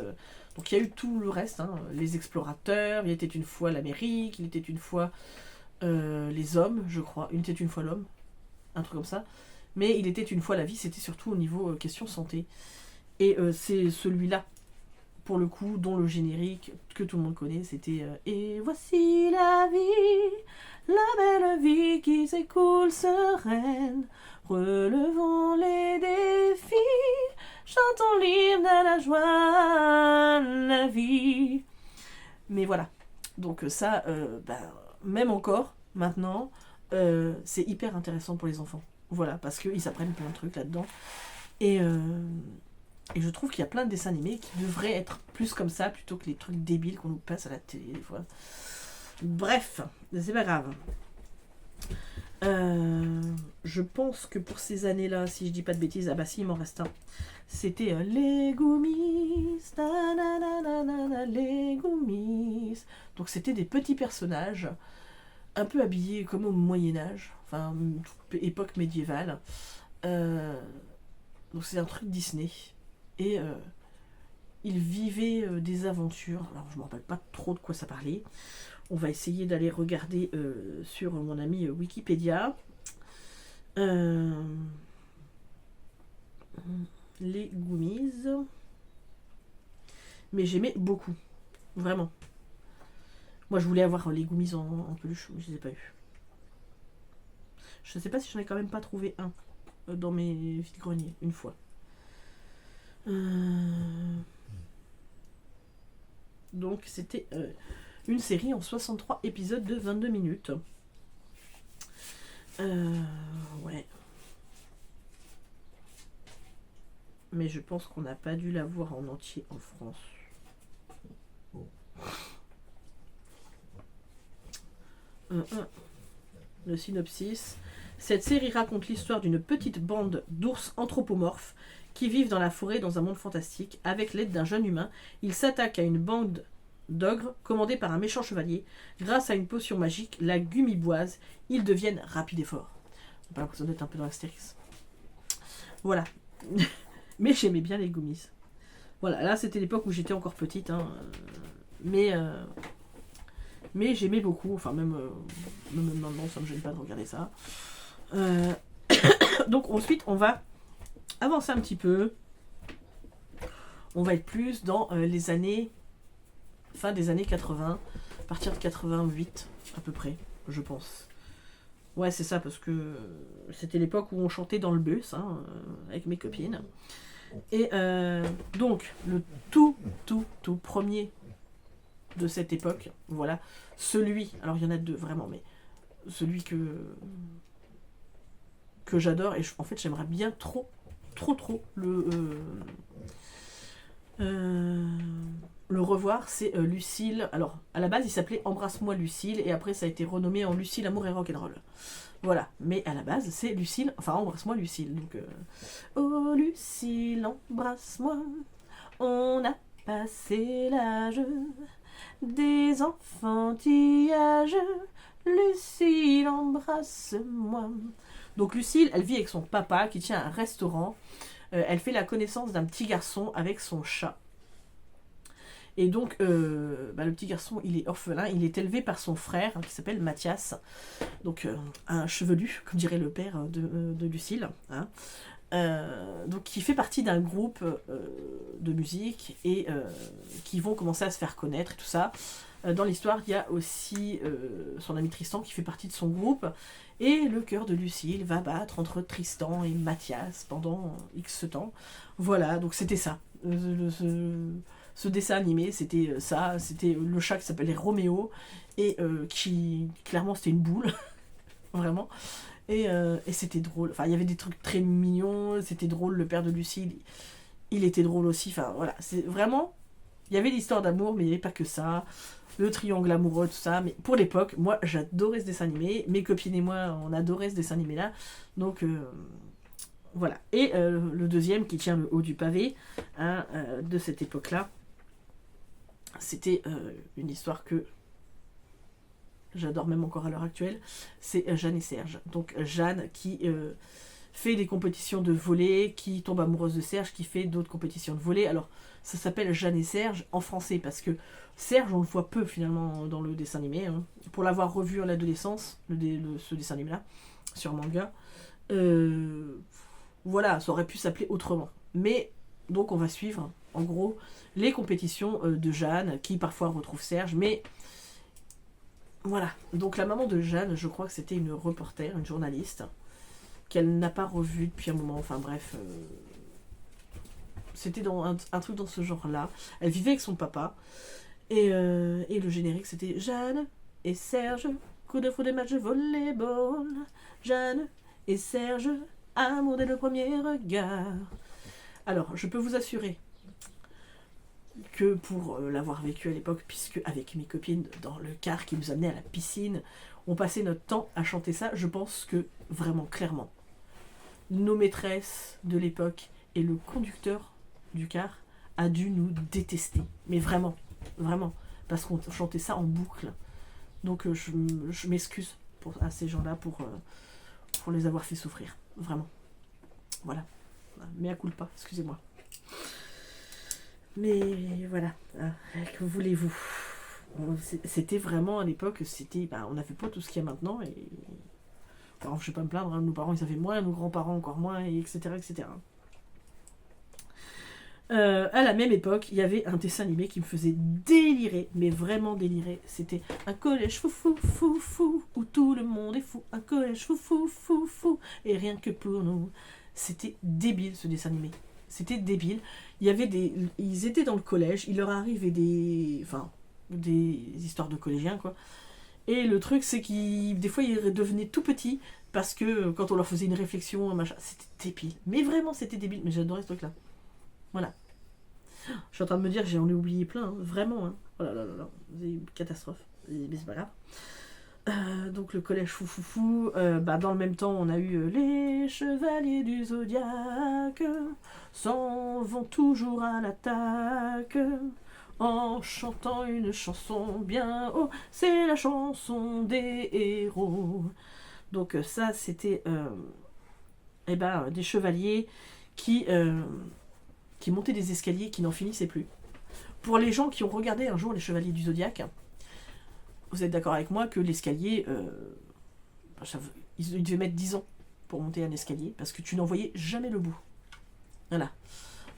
donc il y a eu tout le reste, hein, les explorateurs, il était une fois l'Amérique, il était une fois les hommes, je crois, il était une fois l'homme, un truc comme ça, mais il était une fois la vie, c'était surtout au niveau question santé. Et c'est celui-là, pour le coup, dont le générique que tout le monde connaît, c'était et voici la vie, la belle vie qui s'écoule sereine, relevons les défis, chantons l'hymne à la joie, la vie. Mais voilà, donc ça, même encore, maintenant, c'est hyper intéressant pour les enfants. Voilà, parce qu'ils apprennent plein de trucs là-dedans. Et je trouve qu'il y a plein de dessins animés qui devraient être plus comme ça, plutôt que les trucs débiles qu'on nous passe à la télé des fois. Bref, c'est pas grave. Je pense que pour ces années-là, si je dis pas de bêtises, ah bah si, il m'en reste un. C'était les Goomies, les Goomies. Donc c'était des petits personnages, un peu habillés comme au Moyen-Âge, enfin, époque médiévale. Donc c'est un truc Disney. Et ils vivaient des aventures. Alors je ne me rappelle pas trop de quoi ça parlait. On va essayer d'aller regarder sur mon ami Wikipédia. Les Goomies. Mais j'aimais beaucoup. Vraiment. Moi je voulais avoir les Goomies en peluche, mais je ne les ai pas eu. Je ne sais pas si j'en ai quand même pas trouvé un dans mes vides-greniers, une fois. Donc c'était une série en 63 épisodes de 22 minutes. Ouais. Mais je pense qu'on n'a pas dû la voir en entier en France. Le synopsis. Cette série raconte l'histoire d'une petite bande d'ours anthropomorphes qui vivent dans la forêt dans un monde fantastique. Avec l'aide d'un jeune humain, ils s'attaquent à une bande d'ogres commandée par un méchant chevalier. Grâce à une potion magique, la gumiboise, ils deviennent rapides et forts. J'ai pas l'impression d'être un peu dans l'Astérix. Voilà. Mais j'aimais bien les Goomies. Voilà, là c'était l'époque où j'étais encore petite. Hein. Mais j'aimais beaucoup. Enfin, même maintenant, ça me gêne pas de regarder ça. Donc ensuite, on va avancer un petit peu. On va être plus dans les années... fin des années 80. À partir de 88, à peu près, je pense. Ouais, c'est ça, parce que c'était l'époque où on chantait dans le bus, hein, avec mes copines. Et donc, le tout premier de cette époque, voilà, celui, alors il y en a deux vraiment, mais celui que j'adore, et en fait j'aimerais bien trop le revoir, c'est Lucille. Alors, à la base, il s'appelait Embrasse-moi Lucille, et après, ça a été renommé en Lucille, Amour et Rock'n'Roll. Voilà, mais à la base, c'est Lucille, enfin, Embrasse-moi Lucille. Donc, oh Lucille, embrasse-moi, on a passé l'âge des enfantillages. Lucille, embrasse-moi. Donc, Lucille, elle vit avec son papa qui tient un restaurant. Elle fait la connaissance d'un petit garçon avec son chat. Et donc, le petit garçon, il est orphelin, il est élevé par son frère, qui s'appelle Mathias, donc un chevelu, comme dirait le père de Lucille, hein. Donc qui fait partie d'un groupe de musique et qui vont commencer à se faire connaître et tout ça. Dans l'histoire, il y a aussi son ami Tristan qui fait partie de son groupe, et le cœur de Lucille va battre entre Tristan et Mathias pendant X temps. Voilà, donc c'était ça. Ce dessin animé, c'était ça, c'était le chat qui s'appelait Roméo, et qui, clairement, c'était une boule, vraiment. Et c'était drôle. Enfin, il y avait des trucs très mignons, c'était drôle, le père de Lucille, il était drôle aussi. Enfin, voilà, c'est vraiment... Il y avait l'histoire d'amour, mais il n'y avait pas que ça. Le triangle amoureux, tout ça. Mais pour l'époque, moi, j'adorais ce dessin animé. Mes copines et moi, on adorait ce dessin animé-là. Donc, voilà. Et le deuxième, qui tient le haut du pavé, hein, de cette époque-là, c'était une histoire que j'adore même encore à l'heure actuelle, c'est Jeanne et Serge. Donc Jeanne qui fait des compétitions de volley, qui tombe amoureuse de Serge, qui fait d'autres compétitions de volley. Alors ça s'appelle Jeanne et Serge en français, parce que Serge, on le voit peu finalement dans le dessin animé, hein. Pour l'avoir revu à l'adolescence, ce dessin animé-là, sur manga, voilà, ça aurait pu s'appeler autrement. Mais donc on va suivre, en gros, les compétitions de Jeanne, qui parfois retrouve Serge, mais voilà. Donc la maman de Jeanne, je crois que c'était une reporter, une journaliste, qu'elle n'a pas revue depuis un moment, enfin bref. C'était dans un truc dans ce genre-là. Elle vivait avec son papa, et le générique c'était Jeanne et Serge, coup de fou des matchs de volleyball. Jeanne et Serge, amour dès le premier regard. Alors, je peux vous assurer que pour l'avoir vécu à l'époque, puisque avec mes copines dans le car qui nous amenait à la piscine, on passait notre temps à chanter ça, je pense que vraiment, clairement, nos maîtresses de l'époque et le conducteur du car a dû nous détester. Mais vraiment, vraiment, parce qu'on chantait ça en boucle. Donc je m'excuse à ces gens-là pour les avoir fait souffrir. Vraiment. Voilà. Mea culpa, excusez-moi. Mais voilà, que voulez-vous? C'était vraiment à l'époque, on n'avait pas tout ce qu'il y a maintenant, et alors, je vais pas me plaindre, hein, nos parents ils avaient moins, nos grands-parents encore moins, et etc. etc. À la même époque, il y avait un dessin animé qui me faisait délirer, mais vraiment délirer. C'était un collège fou fou fou fou, où tout le monde est fou. Un collège fou fou fou fou, et rien que pour nous. C'était débile ce dessin animé. C'était débile. Ils étaient dans le collège, il leur arrivait des histoires de collégiens, quoi. Et le truc, c'est des fois, ils devenaient tout petits, parce que quand on leur faisait une réflexion, machin, c'était débile. Mais vraiment, c'était débile. Mais j'adorais ce truc-là. Voilà. Je suis en train de me dire que j'en ai oublié plein, hein. Vraiment. Hein. Oh là là là là, c'est une catastrophe. Mais c'est pas grave. Donc le collège fou fou fou. Dans le même temps, on a eu les chevaliers du zodiaque s'en vont toujours à l'attaque en chantant une chanson bien haut. C'est la chanson des héros. Donc ça, c'était des chevaliers qui montaient des escaliers qui n'en finissaient plus. Pour les gens qui ont regardé un jour les Chevaliers du Zodiaque, vous êtes d'accord avec moi que l'escalier, ils devaient mettre 10 ans pour monter un escalier, parce que tu n'en voyais jamais le bout. Voilà.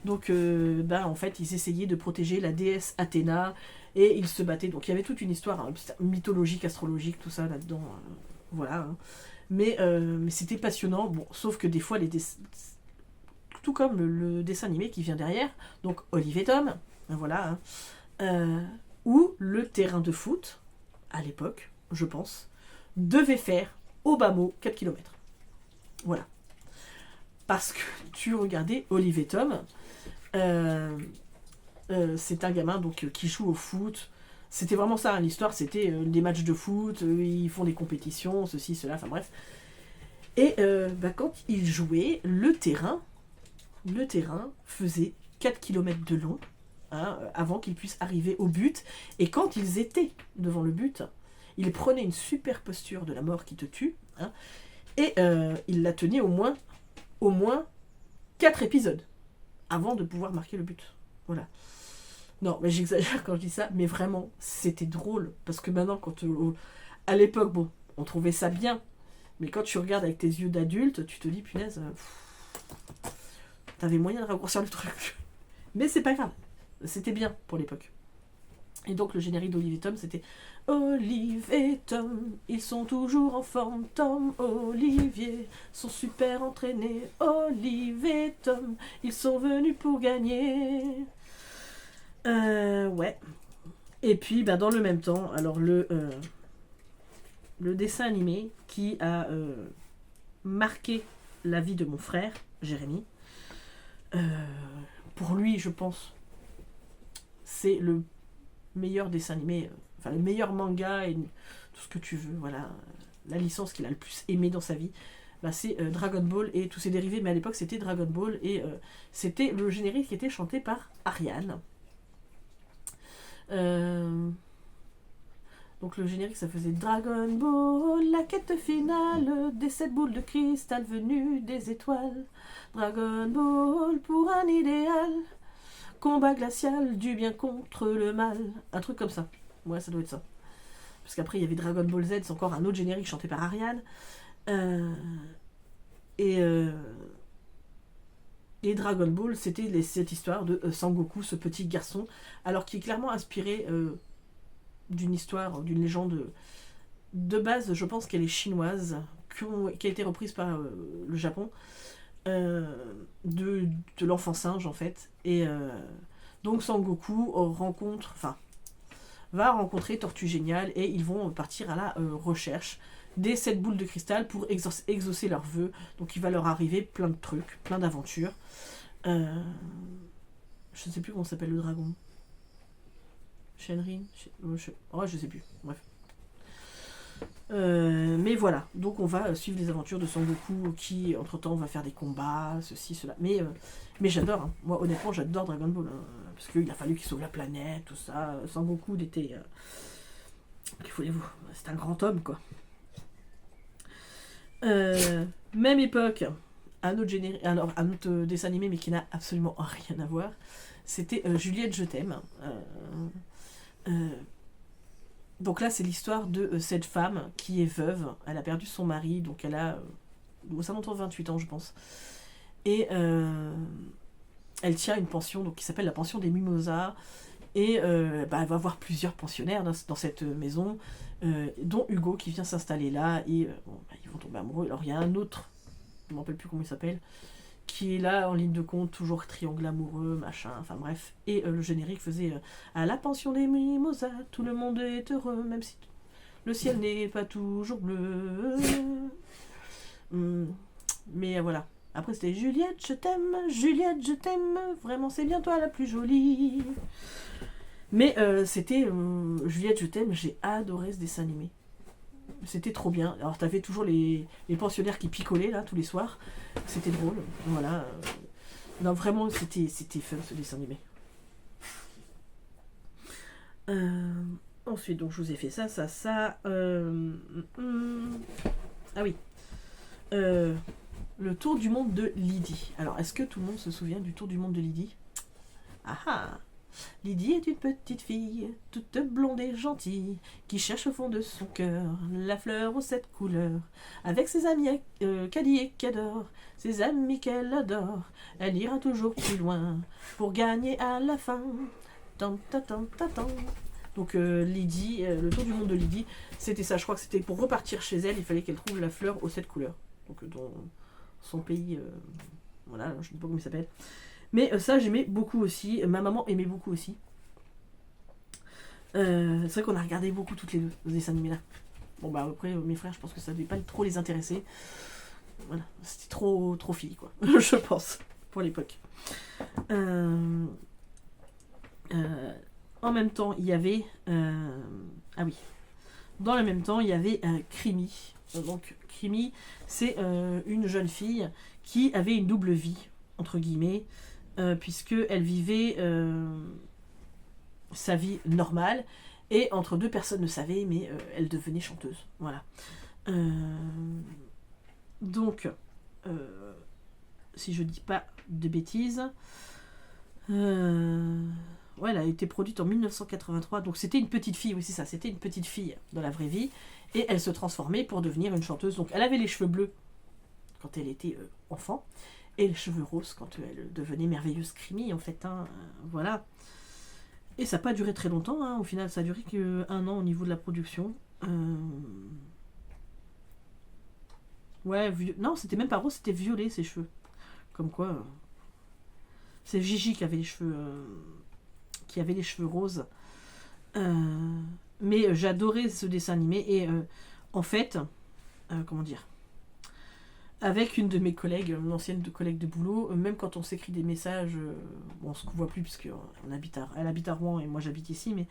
Donc, en fait, ils essayaient de protéger la déesse Athéna, et ils se battaient. Donc, il y avait toute une histoire mythologique, astrologique, tout ça là-dedans. Voilà. Hein. Mais c'était passionnant. Bon, sauf que des fois, tout comme le dessin animé qui vient derrière, donc Olive et Tom, voilà, hein, où le terrain de foot, à l'époque, je pense, devait faire au bas mot 4 km. Voilà. Parce que tu regardais Olive et Tom, c'est un gamin donc, qui joue au foot. C'était vraiment ça, hein, l'histoire, c'était des matchs de foot, ils font des compétitions, ceci, cela, enfin bref. Et quand ils jouaient, le terrain faisait 4 km de long, hein, avant qu'ils puissent arriver au but. Et quand ils étaient devant le but, ils prenaient une super posture de la mort qui te tue, hein, et ils la tenaient au moins 4 épisodes avant de pouvoir marquer le but. Voilà. Non, mais j'exagère quand je dis ça, mais vraiment, c'était drôle. Parce que maintenant, à l'époque, bon, on trouvait ça bien. Mais quand tu regardes avec tes yeux d'adulte, tu te dis, punaise, t'avais moyen de raccourcir le truc. Mais c'est pas grave. C'était bien pour l'époque. Et donc le générique d'Olive et Tom, c'était Olive et Tom, ils sont toujours en forme. Tom, Olivier, sont super entraînés. Olive et Tom, ils sont venus pour gagner. Ouais. Et puis, bah, dans le même temps, alors le dessin animé qui a marqué la vie de mon frère, Jérémy, pour lui, je pense, c'est le meilleur dessin animé, enfin le meilleur manga et tout ce que tu veux, voilà, la licence qu'il a le plus aimé dans sa vie, bah, c'est Dragon Ball et tous ses dérivés, mais à l'époque c'était Dragon Ball et c'était le générique qui était chanté par Ariane. Donc le générique ça faisait Dragon Ball, la quête finale des 7 boules de cristal venues des étoiles. Dragon Ball pour un idéal. Combat glacial du bien contre le mal. Un truc comme ça. Ouais, ça doit être ça. Parce qu'après, il y avait Dragon Ball Z, c'est encore un autre générique chanté par Ariane. Et Dragon Ball, c'était cette histoire de Sangoku, ce petit garçon, alors qui est clairement inspiré d'une histoire, d'une légende de base, je pense qu'elle est chinoise, qui a été reprise par le Japon. De l'enfant singe en fait et donc Sangoku va rencontrer Tortue Géniale et ils vont partir à la recherche des 7 boules de cristal pour exaucer leurs vœux. Donc il va leur arriver plein de trucs, plein d'aventures. Je ne sais plus comment s'appelle le dragon. Shenrin, je sais plus, bref. Mais voilà, donc on va suivre les aventures de Sangoku qui entre temps va faire des combats, ceci, cela. Mais j'adore, hein. Moi honnêtement j'adore Dragon Ball, hein, parce qu'il a fallu qu'il sauve la planète, tout ça. Sangoku était... que voulez-vous, c'est un grand homme quoi. Même époque, un autre dessin animé mais qui n'a absolument rien à voir, c'était Juliette je t'aime. Donc là, c'est l'histoire de cette femme qui est veuve. Elle a perdu son mari, donc elle a aux alentours de 28 ans, je pense. Et elle tient une pension donc, qui s'appelle la pension des Mimosas. Et elle va avoir plusieurs pensionnaires dans cette maison, dont Hugo qui vient s'installer là. Et ils vont tomber amoureux. Alors il y a un autre, je ne me rappelle plus comment il s'appelle, qui est là en ligne de compte, toujours triangle amoureux, machin, enfin bref. Et le générique faisait à la pension des Mimosas, tout le monde est heureux, même si le ciel n'est pas toujours bleu. Mais voilà. Après c'était Juliette, je t'aime, vraiment c'est bien toi la plus jolie. Mais c'était Juliette, je t'aime, j'ai adoré ce dessin animé. C'était trop bien. Alors t'avais toujours les pensionnaires qui picolaient là tous les soirs. C'était drôle. Voilà. Non vraiment c'était fun ce dessin animé. Ensuite donc je vous ai fait ça. Ah oui. Le tour du monde de Lydie. Alors est-ce que tout le monde se souvient du tour du monde de Lydie? Ah ah. Lydie est une petite fille, toute blonde et gentille, qui cherche au fond de son cœur la fleur aux 7 couleurs. Avec ses amis qu'elle dit et qu'elle adore, ses amis qu'elle adore, elle ira toujours plus loin pour gagner à la fin. Tant, tant, tant, tant, tant. Donc Lydie, le tour du monde de Lydie, c'était ça. Je crois que c'était pour repartir chez elle, il fallait qu'elle trouve la fleur aux 7 couleurs. Donc dans son pays, voilà, je ne sais pas comment il s'appelle. Mais ça, j'aimais beaucoup aussi. Ma maman aimait beaucoup aussi. C'est vrai qu'on a regardé beaucoup toutes les deux, les dessins animés là. Bon, bah après, mes frères, je pense que ça devait pas trop les intéresser. Voilà, c'était trop fille, quoi. Je pense, pour l'époque. En même temps, il y avait... ah oui. Dans le même temps, il y avait Krimi. Donc, Krimi, c'est une jeune fille qui avait une double vie, entre guillemets. Puisqu'elle vivait sa vie normale et entre deux personnes le savaient, mais elle devenait chanteuse. Voilà. Donc, si je dis pas de bêtises, ouais, elle a été produite en 1983, donc c'était une petite fille, oui c'est ça, c'était une petite fille dans la vraie vie, et elle se transformait pour devenir une chanteuse. Donc elle avait les cheveux bleus quand elle était enfant, et les cheveux roses quand elle devenait merveilleuse Creamy, en fait, hein, voilà. Et ça n'a pas duré très longtemps, hein, au final ça a duré qu'1 an au niveau de la production. Ouais, non, c'était même pas rose, c'était violet ses cheveux. Comme quoi, c'est Gigi qui avait les cheveux roses. Mais j'adorais ce dessin animé et en fait, comment dire, avec une de mes collègues, une ancienne collègue de boulot, même quand on s'écrit des messages, bon, on se voit plus puisque elle habite à Rouen et moi j'habite ici, mais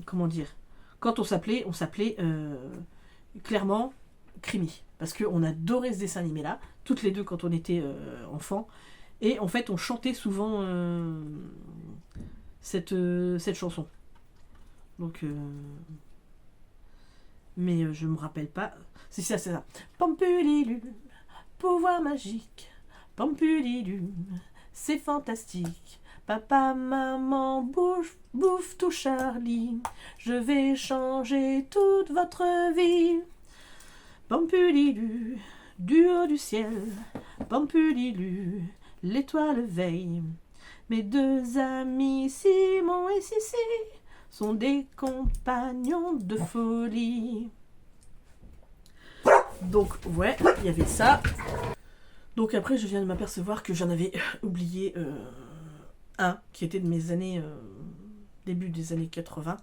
comment dire, quand on s'appelait clairement Creamy, parce qu'on adorait ce dessin animé là, toutes les deux quand on était enfants, et en fait on chantait souvent cette chanson. Donc mais je me rappelle pas. C'est ça, c'est ça. Pampulilule, pouvoir magique. Pampulilule, c'est fantastique. Papa, maman, bouffe tout Charlie. Je vais changer toute votre vie. Pampulilule, du haut du ciel. Pampulilule, l'étoile veille. Mes 2 amis, Simon et Sissi, sont des compagnons de folie. Donc, ouais, il y avait ça. Donc après, je viens de m'apercevoir que j'en avais oublié un qui était de mes années... début des années 80.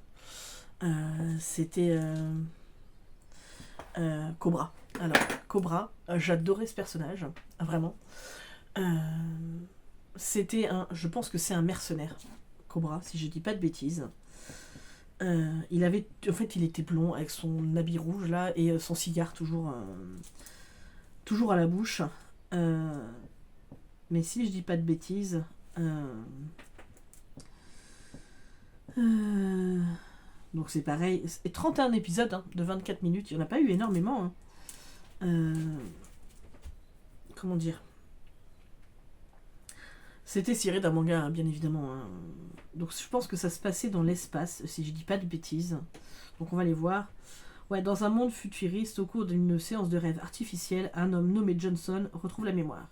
C'était Cobra. Alors, Cobra, j'adorais ce personnage, vraiment. C'était je pense que c'est un mercenaire, Cobra, si je dis pas de bêtises. Il était blond avec son habit rouge là et son cigare toujours à la bouche. Mais si je dis pas de bêtises, donc c'est pareil. Et 31 épisodes hein, de 24 minutes, il n'y en a pas eu énormément. Hein. Comment dire ? C'était tiré d'un manga, hein, bien évidemment. Hein. Donc je pense que ça se passait dans l'espace, si je dis pas de bêtises. Donc on va les voir. Ouais, dans un monde futuriste, au cours d'une séance de rêve artificielle, un homme nommé Johnson retrouve la mémoire.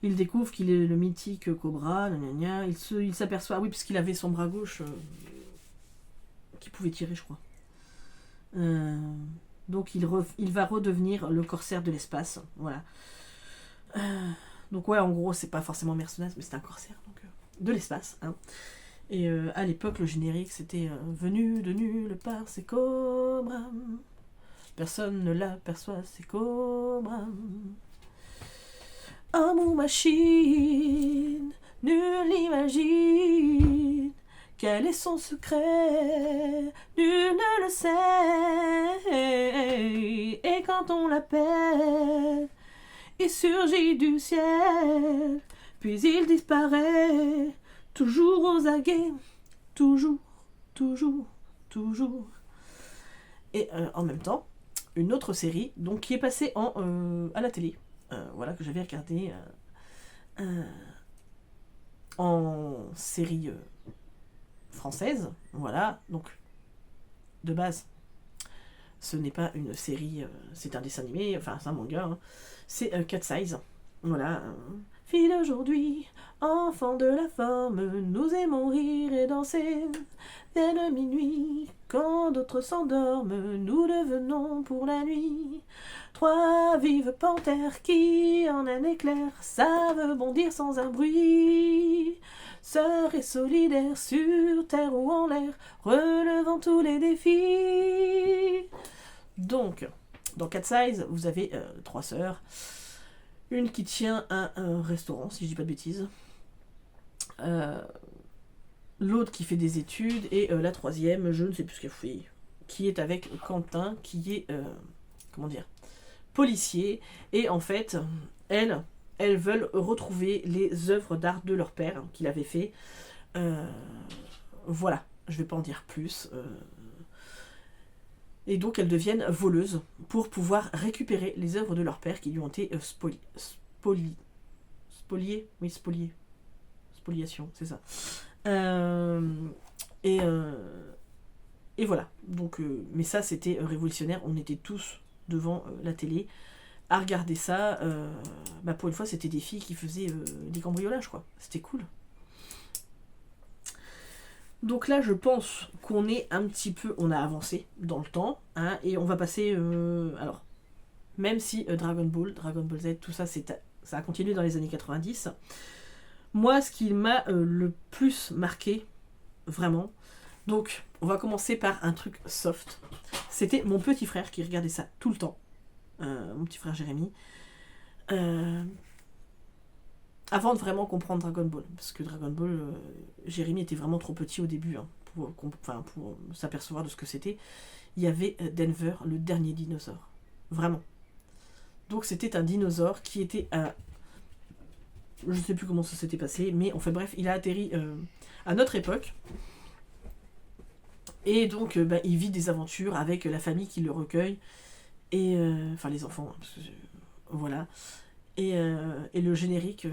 Il découvre qu'il est le mythique Cobra, il s'aperçoit, oui, puisqu'il avait son bras gauche qui pouvait tirer, je crois. Donc il va redevenir le corsaire de l'espace, voilà. Donc ouais, en gros, c'est pas forcément mercenaire, mais c'est un corsaire, donc de l'espace. Hein. Et à l'époque, le générique, c'était venu de nulle part, c'est Cobra. Personne ne l'aperçoit, c'est Cobra. Homme ou machine, nul n'imagine quel est son secret, nul ne le sait. Et quand on l'appelle, il surgit du ciel, puis il disparaît, toujours aux aguets, toujours. Et en même temps, une autre série donc, qui est passée à la télé, voilà, que j'avais regardé en série française, voilà, donc de base, ce n'est pas une série, c'est un dessin animé, enfin c'est un manga, hein. C'est Cat Size, voilà. Fille d'aujourd'hui, enfant de la forme, nous aimons rire et danser. Vers le minuit, quand d'autres s'endorment, nous devenons pour la nuit 3 vives panthères qui, en un éclair, savent bondir sans un bruit. Sœurs et solidaires sur terre ou en l'air, relevant tous les défis. Donc, dans Cat Size, vous avez 3 sœurs. Une qui tient un restaurant, si je dis pas de bêtises. L'autre qui fait des études. Et la troisième, je ne sais plus ce qu'elle fait. Qui est avec Quentin, qui est, policier. Et en fait, elles veulent retrouver les œuvres d'art de leur père, qu'il avait fait. Voilà, je vais pas en dire plus. Et donc elles deviennent voleuses pour pouvoir récupérer les œuvres de leur père qui lui ont été spoliées. spoliation, c'est ça. Et voilà. Donc, mais ça, c'était révolutionnaire. On était tous devant la télé à regarder ça. Pour une fois, c'était des filles qui faisaient des cambriolages, quoi. C'était cool. Donc là, je pense qu'on est un petit peu... On a avancé dans le temps, hein, et on va passer... alors, même si Dragon Ball Z, tout ça, ça a continué dans les années 90. Moi, ce qui m'a le plus marqué, vraiment... Donc, on va commencer par un truc soft. C'était mon petit frère qui regardait ça tout le temps. Mon petit frère Jérémy. Avant de vraiment comprendre Dragon Ball. Parce que Dragon Ball, Jérémy était vraiment trop petit au début, hein, pour s'apercevoir de ce que c'était. Il y avait Denver, le dernier dinosaure. Vraiment. Donc c'était un dinosaure qui était à... Je ne sais plus comment ça s'était passé, mais enfin bref, il a atterri à notre époque. Et donc, il vit des aventures avec la famille qui le recueille. Et enfin, les enfants, hein, parce que, voilà. Et le générique,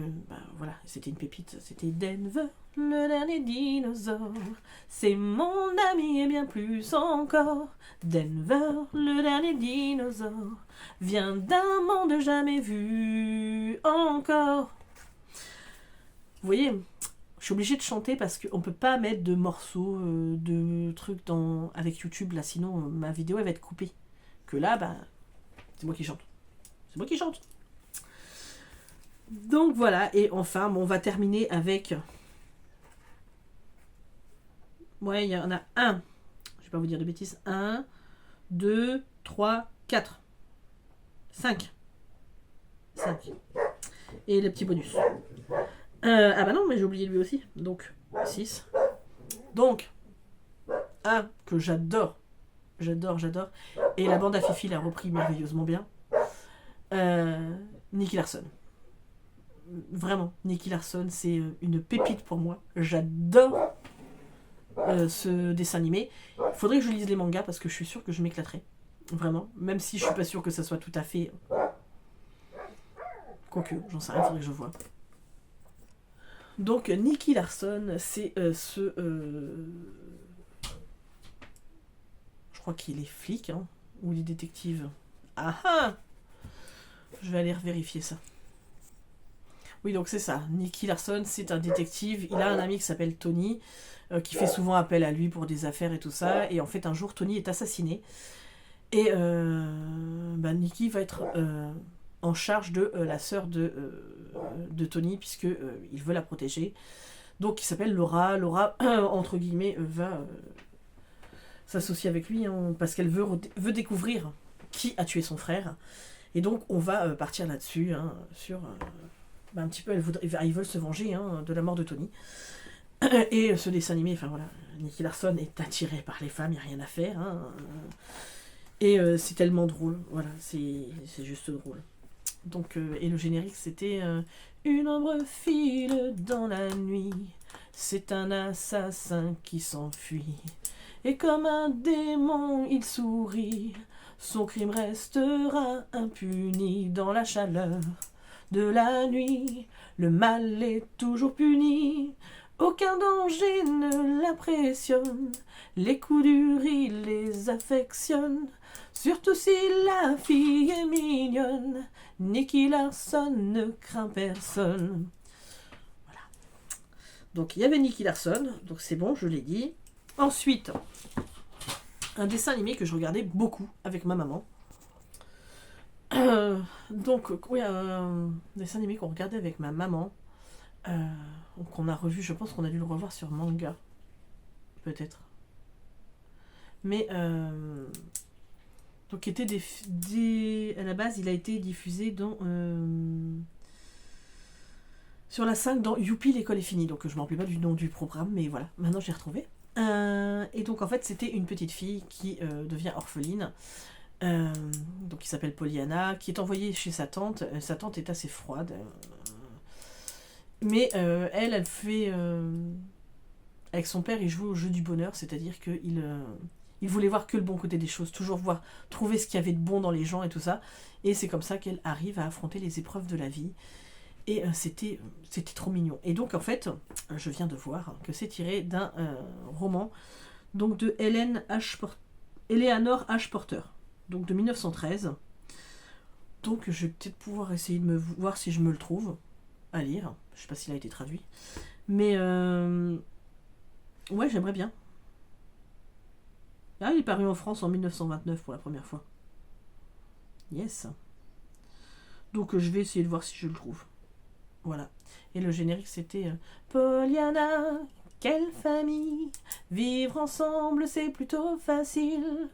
voilà, c'était une pépite. C'était Denver, le dernier dinosaure. C'est mon ami et bien plus encore. Denver, le dernier dinosaure. Vient d'un monde jamais vu encore. Vous voyez, je suis obligée de chanter parce qu'on peut pas mettre de morceaux, de trucs avec YouTube, là, sinon ma vidéo elle va être coupée. Que là, c'est moi qui chante. C'est moi qui chante. Donc voilà, et enfin, on va terminer avec... Ouais, il y en a un. Je vais pas vous dire de bêtises. 1, 2, 3, 4. 5. 5. Et le petit bonus. Non, mais j'ai oublié lui aussi. Donc, 6. Donc, un que j'adore. J'adore. Et la bande à Fifi l'a repris merveilleusement bien. Nicky Larson. Vraiment, Nicky Larson, c'est une pépite pour moi. J'adore ce dessin animé. Il faudrait que je lise les mangas parce que je suis sûre que je m'éclaterai. Vraiment. Même si je suis pas sûre que ça soit tout à fait... Quoique, j'en sais rien, il faudrait que je vois. Donc, Nicky Larson, c'est je crois qu'il est flic, hein, ou il est détective. Ah ah! Je vais aller vérifier ça. Oui, donc c'est ça. Nicky Larson, c'est un détective. Il a un ami qui s'appelle Tony, qui fait souvent appel à lui pour des affaires et tout ça. Et en fait, un jour, Tony est assassiné. Et Nicky va être en charge de la sœur de Tony, puisque il veut la protéger. Donc, il s'appelle Laura. Laura, entre guillemets, va s'associer avec lui, hein, parce qu'elle veut découvrir qui a tué son frère. Et donc, on va partir là-dessus, hein, sur... un petit peu, ils veulent se venger, hein, de la mort de Tony. Et ce dessin animé, enfin voilà, Nicky Larson est attiré par les femmes, il n'y a rien à faire. Hein. Et c'est tellement drôle, voilà, c'est juste drôle. Donc, et le générique, c'était une ombre file dans la nuit, c'est un assassin qui s'enfuit. Et comme un démon, il sourit, son crime restera impuni dans la chaleur de la nuit. Le mal est toujours puni, aucun danger ne l'impressionne, les coups durs il les affectionne, surtout si la fille est mignonne. Nicky Larson ne craint personne. Voilà. Donc il y avait Nicky Larson, donc c'est bon, je l'ai dit. Ensuite, un dessin animé que je regardais beaucoup avec ma maman. Donc, oui, un dessin animé qu'on regardait avec ma maman, qu'on a revu, je pense qu'on a dû le revoir sur manga, peut-être. Mais, donc, était à la base, il a été diffusé sur la 5 dans Youpi, l'école est finie. Donc, je ne me rappelais pas du nom du programme, mais voilà, maintenant j'ai retrouvé. Et donc, en fait, c'était une petite fille qui devient orpheline. Donc il s'appelle Pollyanna, qui est envoyée chez sa tante. Sa tante est assez froide, mais elle fait avec son père, il joue au jeu du bonheur, c'est-à-dire qu'il voulait voir que le bon côté des choses, toujours trouver ce qu'il y avait de bon dans les gens et tout ça, et c'est comme ça qu'elle arrive à affronter les épreuves de la vie. Et c'était trop mignon. Et donc en fait, je viens de voir que c'est tiré d'un roman donc de Eleanor H. Porter, donc de 1913. Donc je vais peut-être pouvoir essayer de me voir si je me le trouve à lire. Je sais pas s'il a été traduit. Mais ouais, j'aimerais bien. Ah, il est paru en France en 1929 pour la première fois. Yes. Donc je vais essayer de voir si je le trouve. Voilà. Et le générique c'était Pollyanna, quelle famille, vivre ensemble c'est plutôt facile.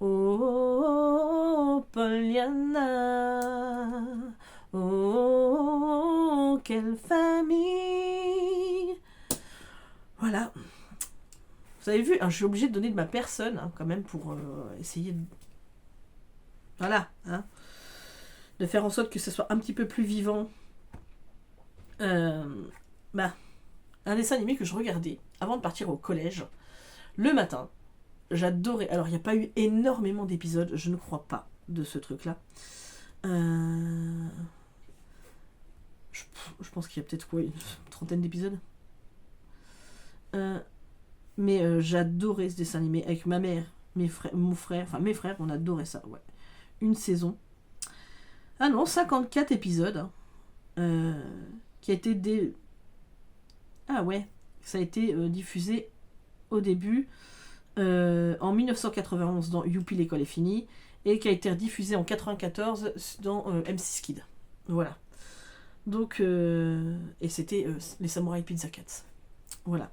Oh, oh, oh, Pollyanna, oh, quelle famille. Voilà. Vous avez vu, hein, je suis obligée de donner de ma personne hein, quand même pour essayer de... Voilà, hein, de faire en sorte que ce soit un petit peu plus vivant. Bah, un dessin animé que je regardais avant de partir au collège, le matin. J'adorais. Alors, il n'y a pas eu énormément d'épisodes, je ne crois pas, de ce truc-là. Je pense qu'il y a peut-être quoi, une trentaine d'épisodes. Mais j'adorais ce dessin animé avec ma mère, mes frères, on adorait ça, ouais. Une saison. Ah non, 54 épisodes. Qui a été Ah ouais, ça a été diffusé au début en 1991 dans Youpi l'école est finie et qui a été diffusé en 94 dans M6 Kid. Voilà. Donc et c'était les Samouraï Pizza Cats. Voilà.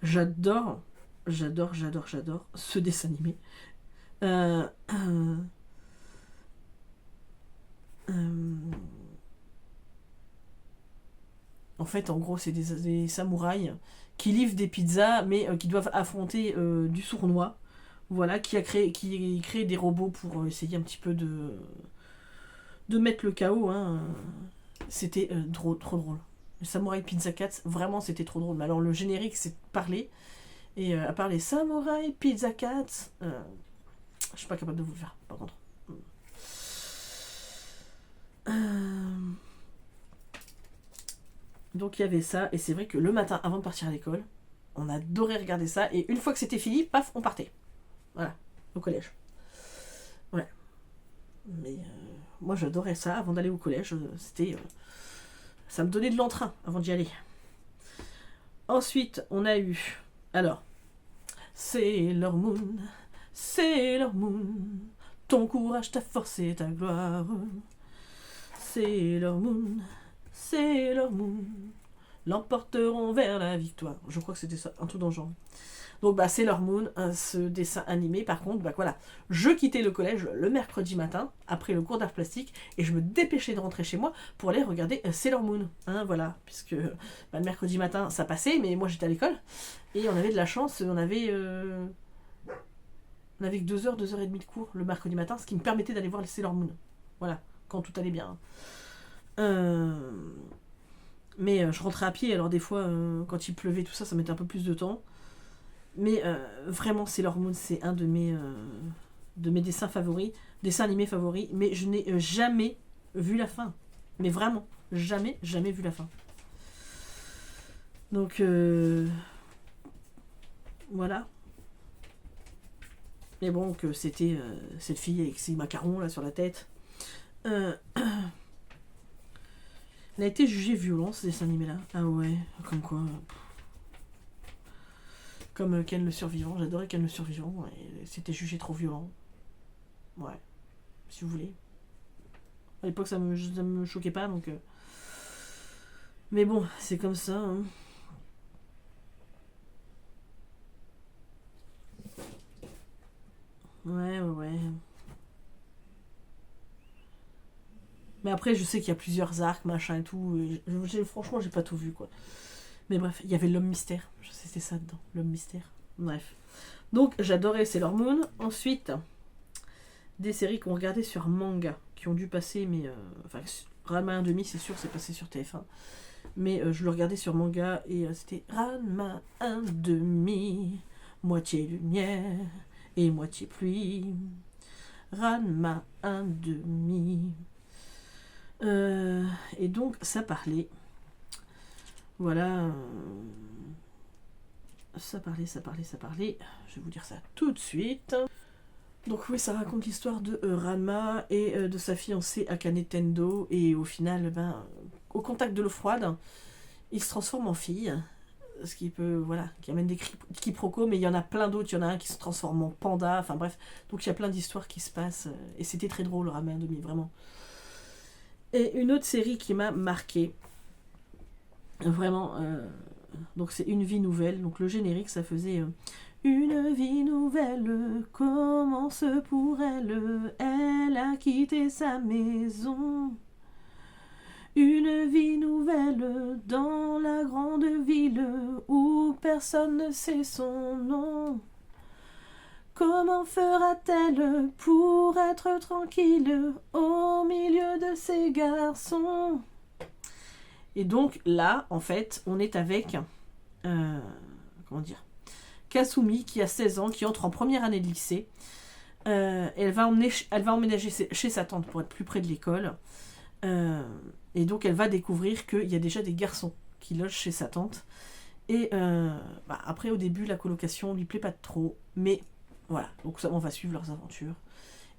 J'adore ce dessin animé. En fait, en gros, c'est des samouraïs qui livrent des pizzas, mais qui doivent affronter du sournois. Voilà, qui crée des robots pour essayer un petit peu de mettre le chaos. Hein. C'était trop drôle. Le Samouraï Pizza Cats, vraiment, c'était trop drôle. Mais alors, le générique, c'est parler. Et à part les Samouraï Pizza Cats, je suis pas capable de vous le faire, par contre. Donc il y avait ça, et c'est vrai que le matin, avant de partir à l'école, on adorait regarder ça, et une fois que c'était fini, paf, on partait. Voilà, au collège. Ouais. Mais moi j'adorais ça avant d'aller au collège, c'était... ça me donnait de l'entrain avant d'y aller. Ensuite, on a eu... Alors, Sailor Moon, Sailor Moon, ton courage, ta force et ta gloire. Sailor Moon, Sailor Moon, l'emporteront vers la victoire. Je crois que c'était ça, un truc dans le genre. Donc bah Sailor Moon, ce dessin animé, par contre, bah voilà, je quittais le collège le mercredi matin, après le cours d'art plastique, et je me dépêchais de rentrer chez moi pour aller regarder Sailor Moon. Hein, voilà, puisque bah, le mercredi matin, ça passait, mais moi j'étais à l'école, et on avait de la chance, on avait que 2h et demie de cours le mercredi matin, ce qui me permettait d'aller voir les Sailor Moon. Voilà, quand tout allait bien. Mais je rentrais à pied, alors des fois, quand il pleuvait, tout ça, ça mettait un peu plus de temps. Mais vraiment, Sailor Moon, c'est un de mes dessins animés favoris, mais je n'ai jamais vu la fin. Mais vraiment, jamais vu la fin. Donc, voilà. Mais bon, que c'était cette fille avec ses macarons là sur la tête. Elle a été jugée violente, ce dessin animé-là. Ah ouais, comme quoi. Comme Ken le Survivant, j'adorais Ken le Survivant, et c'était jugé trop violent. Ouais, si vous voulez. À l'époque, ça me choquait pas, donc... Mais bon, c'est comme ça. Hein. Ouais. Mais après, je sais qu'il y a plusieurs arcs, machin et tout. Et franchement, j'ai pas tout vu, quoi. Mais bref, il y avait l'homme mystère. Je sais c'était ça dedans, l'homme mystère. Bref. Donc j'adorais Sailor Moon. Ensuite, des séries qu'on regardait sur manga, qui ont dû passer, mais... enfin, Ranma 1,5, c'est sûr, c'est passé sur TF1. Mais je le regardais sur manga, et c'était Ranma 1,5, moitié lumière et moitié pluie. Ranma 1,5. Et donc, ça parlait. Voilà. Ça parlait. Je vais vous dire ça tout de suite. Donc oui, ça raconte l'histoire de Ranma et de sa fiancée Akane Tendo. Et au final, au contact de l'eau froide, il se transforme en fille. Ce qui peut, voilà, qui amène des quiproquos, mais il y en a plein d'autres. Il y en a un qui se transforme en panda. Enfin bref, donc il y a plein d'histoires qui se passent. Et c'était très drôle, Ranma Demi, vraiment. Et une autre série qui m'a marqué, vraiment, donc c'est Une vie nouvelle. Donc le générique, ça faisait Une vie nouvelle commence pour elle. Elle a quitté sa maison. Une vie nouvelle dans la grande ville où personne ne sait son nom. Comment fera-t-elle pour être tranquille au milieu de ces garçons? Et donc là, en fait, on est avec comment dire, Kasumi qui a 16 ans, qui entre en première année de lycée. Elle va emménager chez sa tante pour être plus près de l'école. Et donc elle va découvrir qu'il y a déjà des garçons qui logent chez sa tante. Et après, au début, la colocation lui plaît pas trop. Mais voilà, donc ça, on va suivre leurs aventures.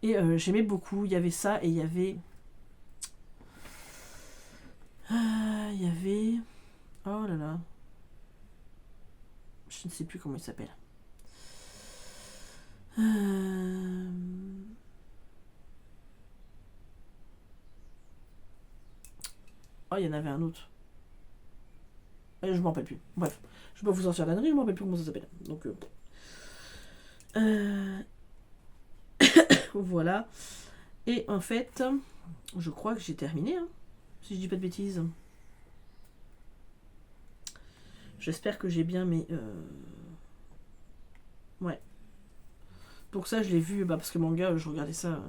Et j'aimais beaucoup, il y avait ça et il y avait... Oh là là. Je ne sais plus comment il s'appelle. Oh, il y en avait un autre. Je m'en rappelle plus. Bref, je vais pas vous sortir la je m'en rappelle plus comment ça s'appelle. Donc, voilà. Et en fait, je crois que j'ai terminé, hein, si je dis pas de bêtises. J'espère que j'ai bien mes... Ouais. Donc ça, je l'ai vu, parce que manga, je regardais ça...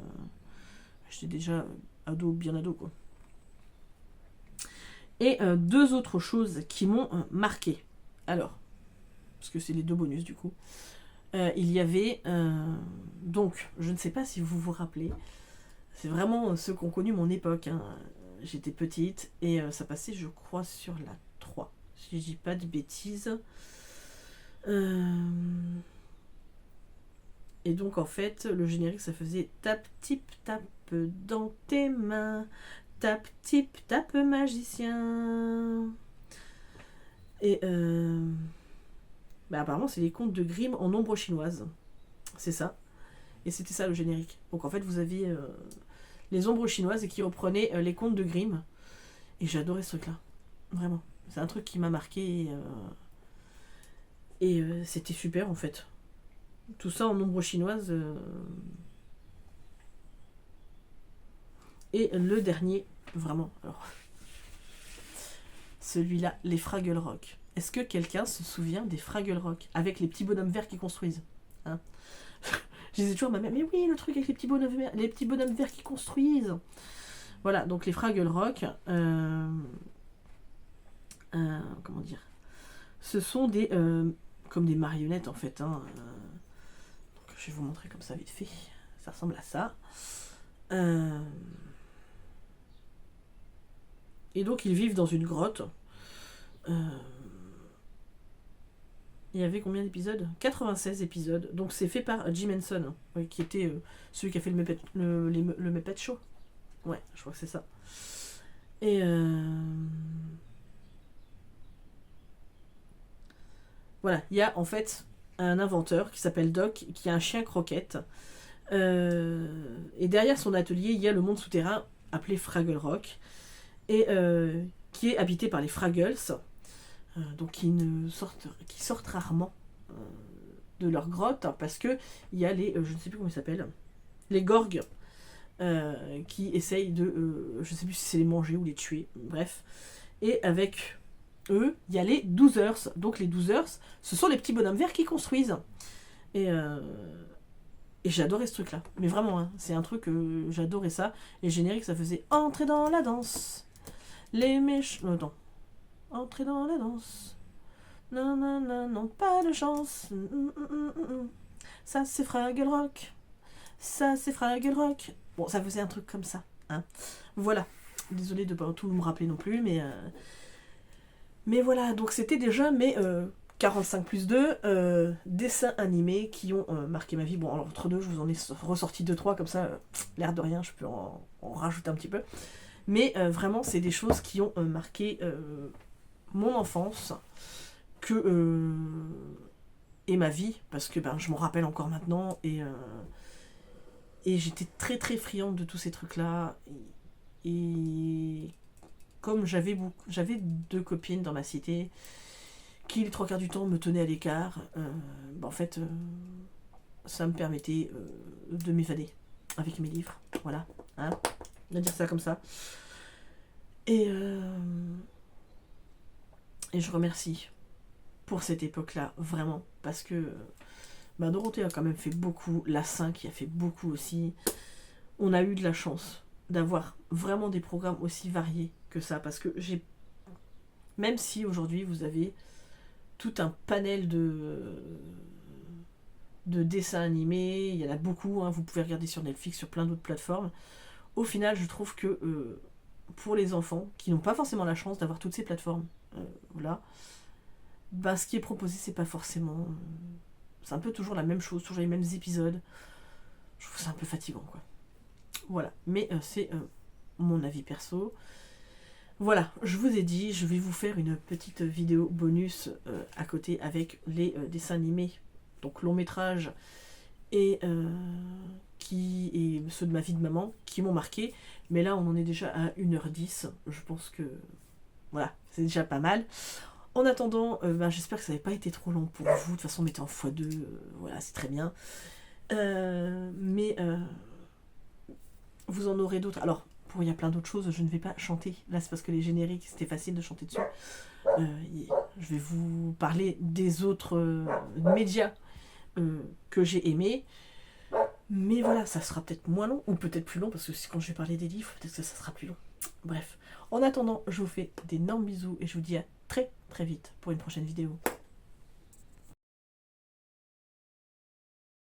J'étais déjà ado, bien ado, quoi. Et deux autres choses qui m'ont marqué. Alors, parce que c'est les deux bonus, du coup. Il y avait... donc, je ne sais pas si vous vous rappelez. C'est vraiment ceux qui ont connu mon époque, hein. J'étais petite et ça passait, je crois, sur la 3. Si je dis pas de bêtises. Et donc, en fait, le générique, ça faisait tape, tip, tape dans tes mains. Tape, tip, tape, magicien. Et apparemment, c'est les contes de Grimm en ombre chinoise. C'est ça. Et c'était ça le générique. Donc, en fait, vous aviez les ombres chinoises et qui reprenaient les contes de Grimm. Et j'adorais ce truc-là. Vraiment. C'est un truc qui m'a marqué. Et c'était super, en fait. Tout ça en ombre chinoise. Et le dernier, vraiment. Alors, celui-là, les Fraggle Rock. Est-ce que quelqu'un se souvient des Fraggle Rock avec les petits bonhommes verts qui construisent, hein? Je disais toujours à ma mère, mais oui, le truc avec les petits bonhommes verts qui construisent. Voilà, donc les Fraggle Rock, comment dire, ce sont des comme des marionnettes en fait, hein. Donc, je vais vous montrer comme ça vite fait. Ça ressemble à ça. Et donc ils vivent dans une grotte. Il y avait combien d'épisodes? 96 épisodes. Donc c'est fait par Jim Henson, qui était celui qui a fait le Muppet Show. Ouais, je crois que c'est ça. Et voilà, il y a en fait un inventeur qui s'appelle Doc, qui a un chien croquette. Et derrière son atelier, il y a le monde souterrain appelé Fraggle Rock, et qui est habité par les Fraggles, donc qui sortent rarement de leur grotte, hein, parce que il y a les, je ne sais plus comment ils s'appellent, les Gorgs, qui essayent de, je ne sais plus si c'est les manger ou les tuer, bref. Et avec eux, il y a les Doozers. Donc les Doozers, ce sont les petits bonhommes verts qui construisent. Et j'ai adoré ce truc-là. Mais vraiment, hein, c'est un truc que j'adorais ça. Et le générique, ça faisait entrer dans la danse. Les méchants... non. Entrer dans la danse. Non, non, non, non, pas de chance. Ça, c'est Fraggle Rock. Ça, c'est Fraggle Rock. Bon, ça faisait un truc comme ça, hein. Voilà. Désolée de pas tout me rappeler non plus, mais voilà, donc c'était déjà mes 45 plus 2 dessins animés qui ont marqué ma vie. Bon, alors entre deux, je vous en ai ressorti 2-3, comme ça, l'air de rien, je peux en rajouter un petit peu. Mais vraiment, c'est des choses qui ont marqué mon enfance et ma vie, parce que je m'en rappelle encore maintenant, et j'étais très très friande de tous ces trucs-là. Et comme j'avais 2 copines dans ma cité, qui les 3 quarts du temps me tenaient à l'écart, en fait, ça me permettait de m'évader avec mes livres. Voilà, hein, on va dire ça comme ça. Et je remercie pour cette époque-là, vraiment, parce que Dorothée a quand même fait beaucoup, la 5 a fait beaucoup aussi. On a eu de la chance d'avoir vraiment des programmes aussi variés que ça, parce que même si aujourd'hui vous avez tout un panel de dessins animés, il y en a beaucoup, hein, vous pouvez regarder sur Netflix, sur plein d'autres plateformes. Au final, je trouve que pour les enfants qui n'ont pas forcément la chance d'avoir toutes ces plateformes, voilà, ce qui est proposé, c'est pas forcément... c'est un peu toujours la même chose, toujours les mêmes épisodes. Je trouve ça un peu fatigant, quoi. Voilà, mais c'est mon avis perso. Voilà, je vous ai dit, je vais vous faire une petite vidéo bonus à côté avec les dessins animés, donc long métrage, et ceux de ma vie de maman, qui m'ont marqué. Mais là, on en est déjà à 1h10, je pense que... voilà, c'est déjà pas mal. En attendant, j'espère que ça n'avait pas été trop long pour vous. De toute façon, mettez en x2, voilà, c'est très bien. Mais vous en aurez d'autres. Alors, il y a plein d'autres choses, je ne vais pas chanter. Là, c'est parce que les génériques, c'était facile de chanter dessus. Je vais vous parler des autres médias que j'ai aimés. Mais voilà, ça sera peut-être moins long, ou peut-être plus long, parce que quand je vais parler des livres, peut-être que ça sera plus long. Bref, en attendant, je vous fais d'énormes bisous et je vous dis à très très vite pour une prochaine vidéo.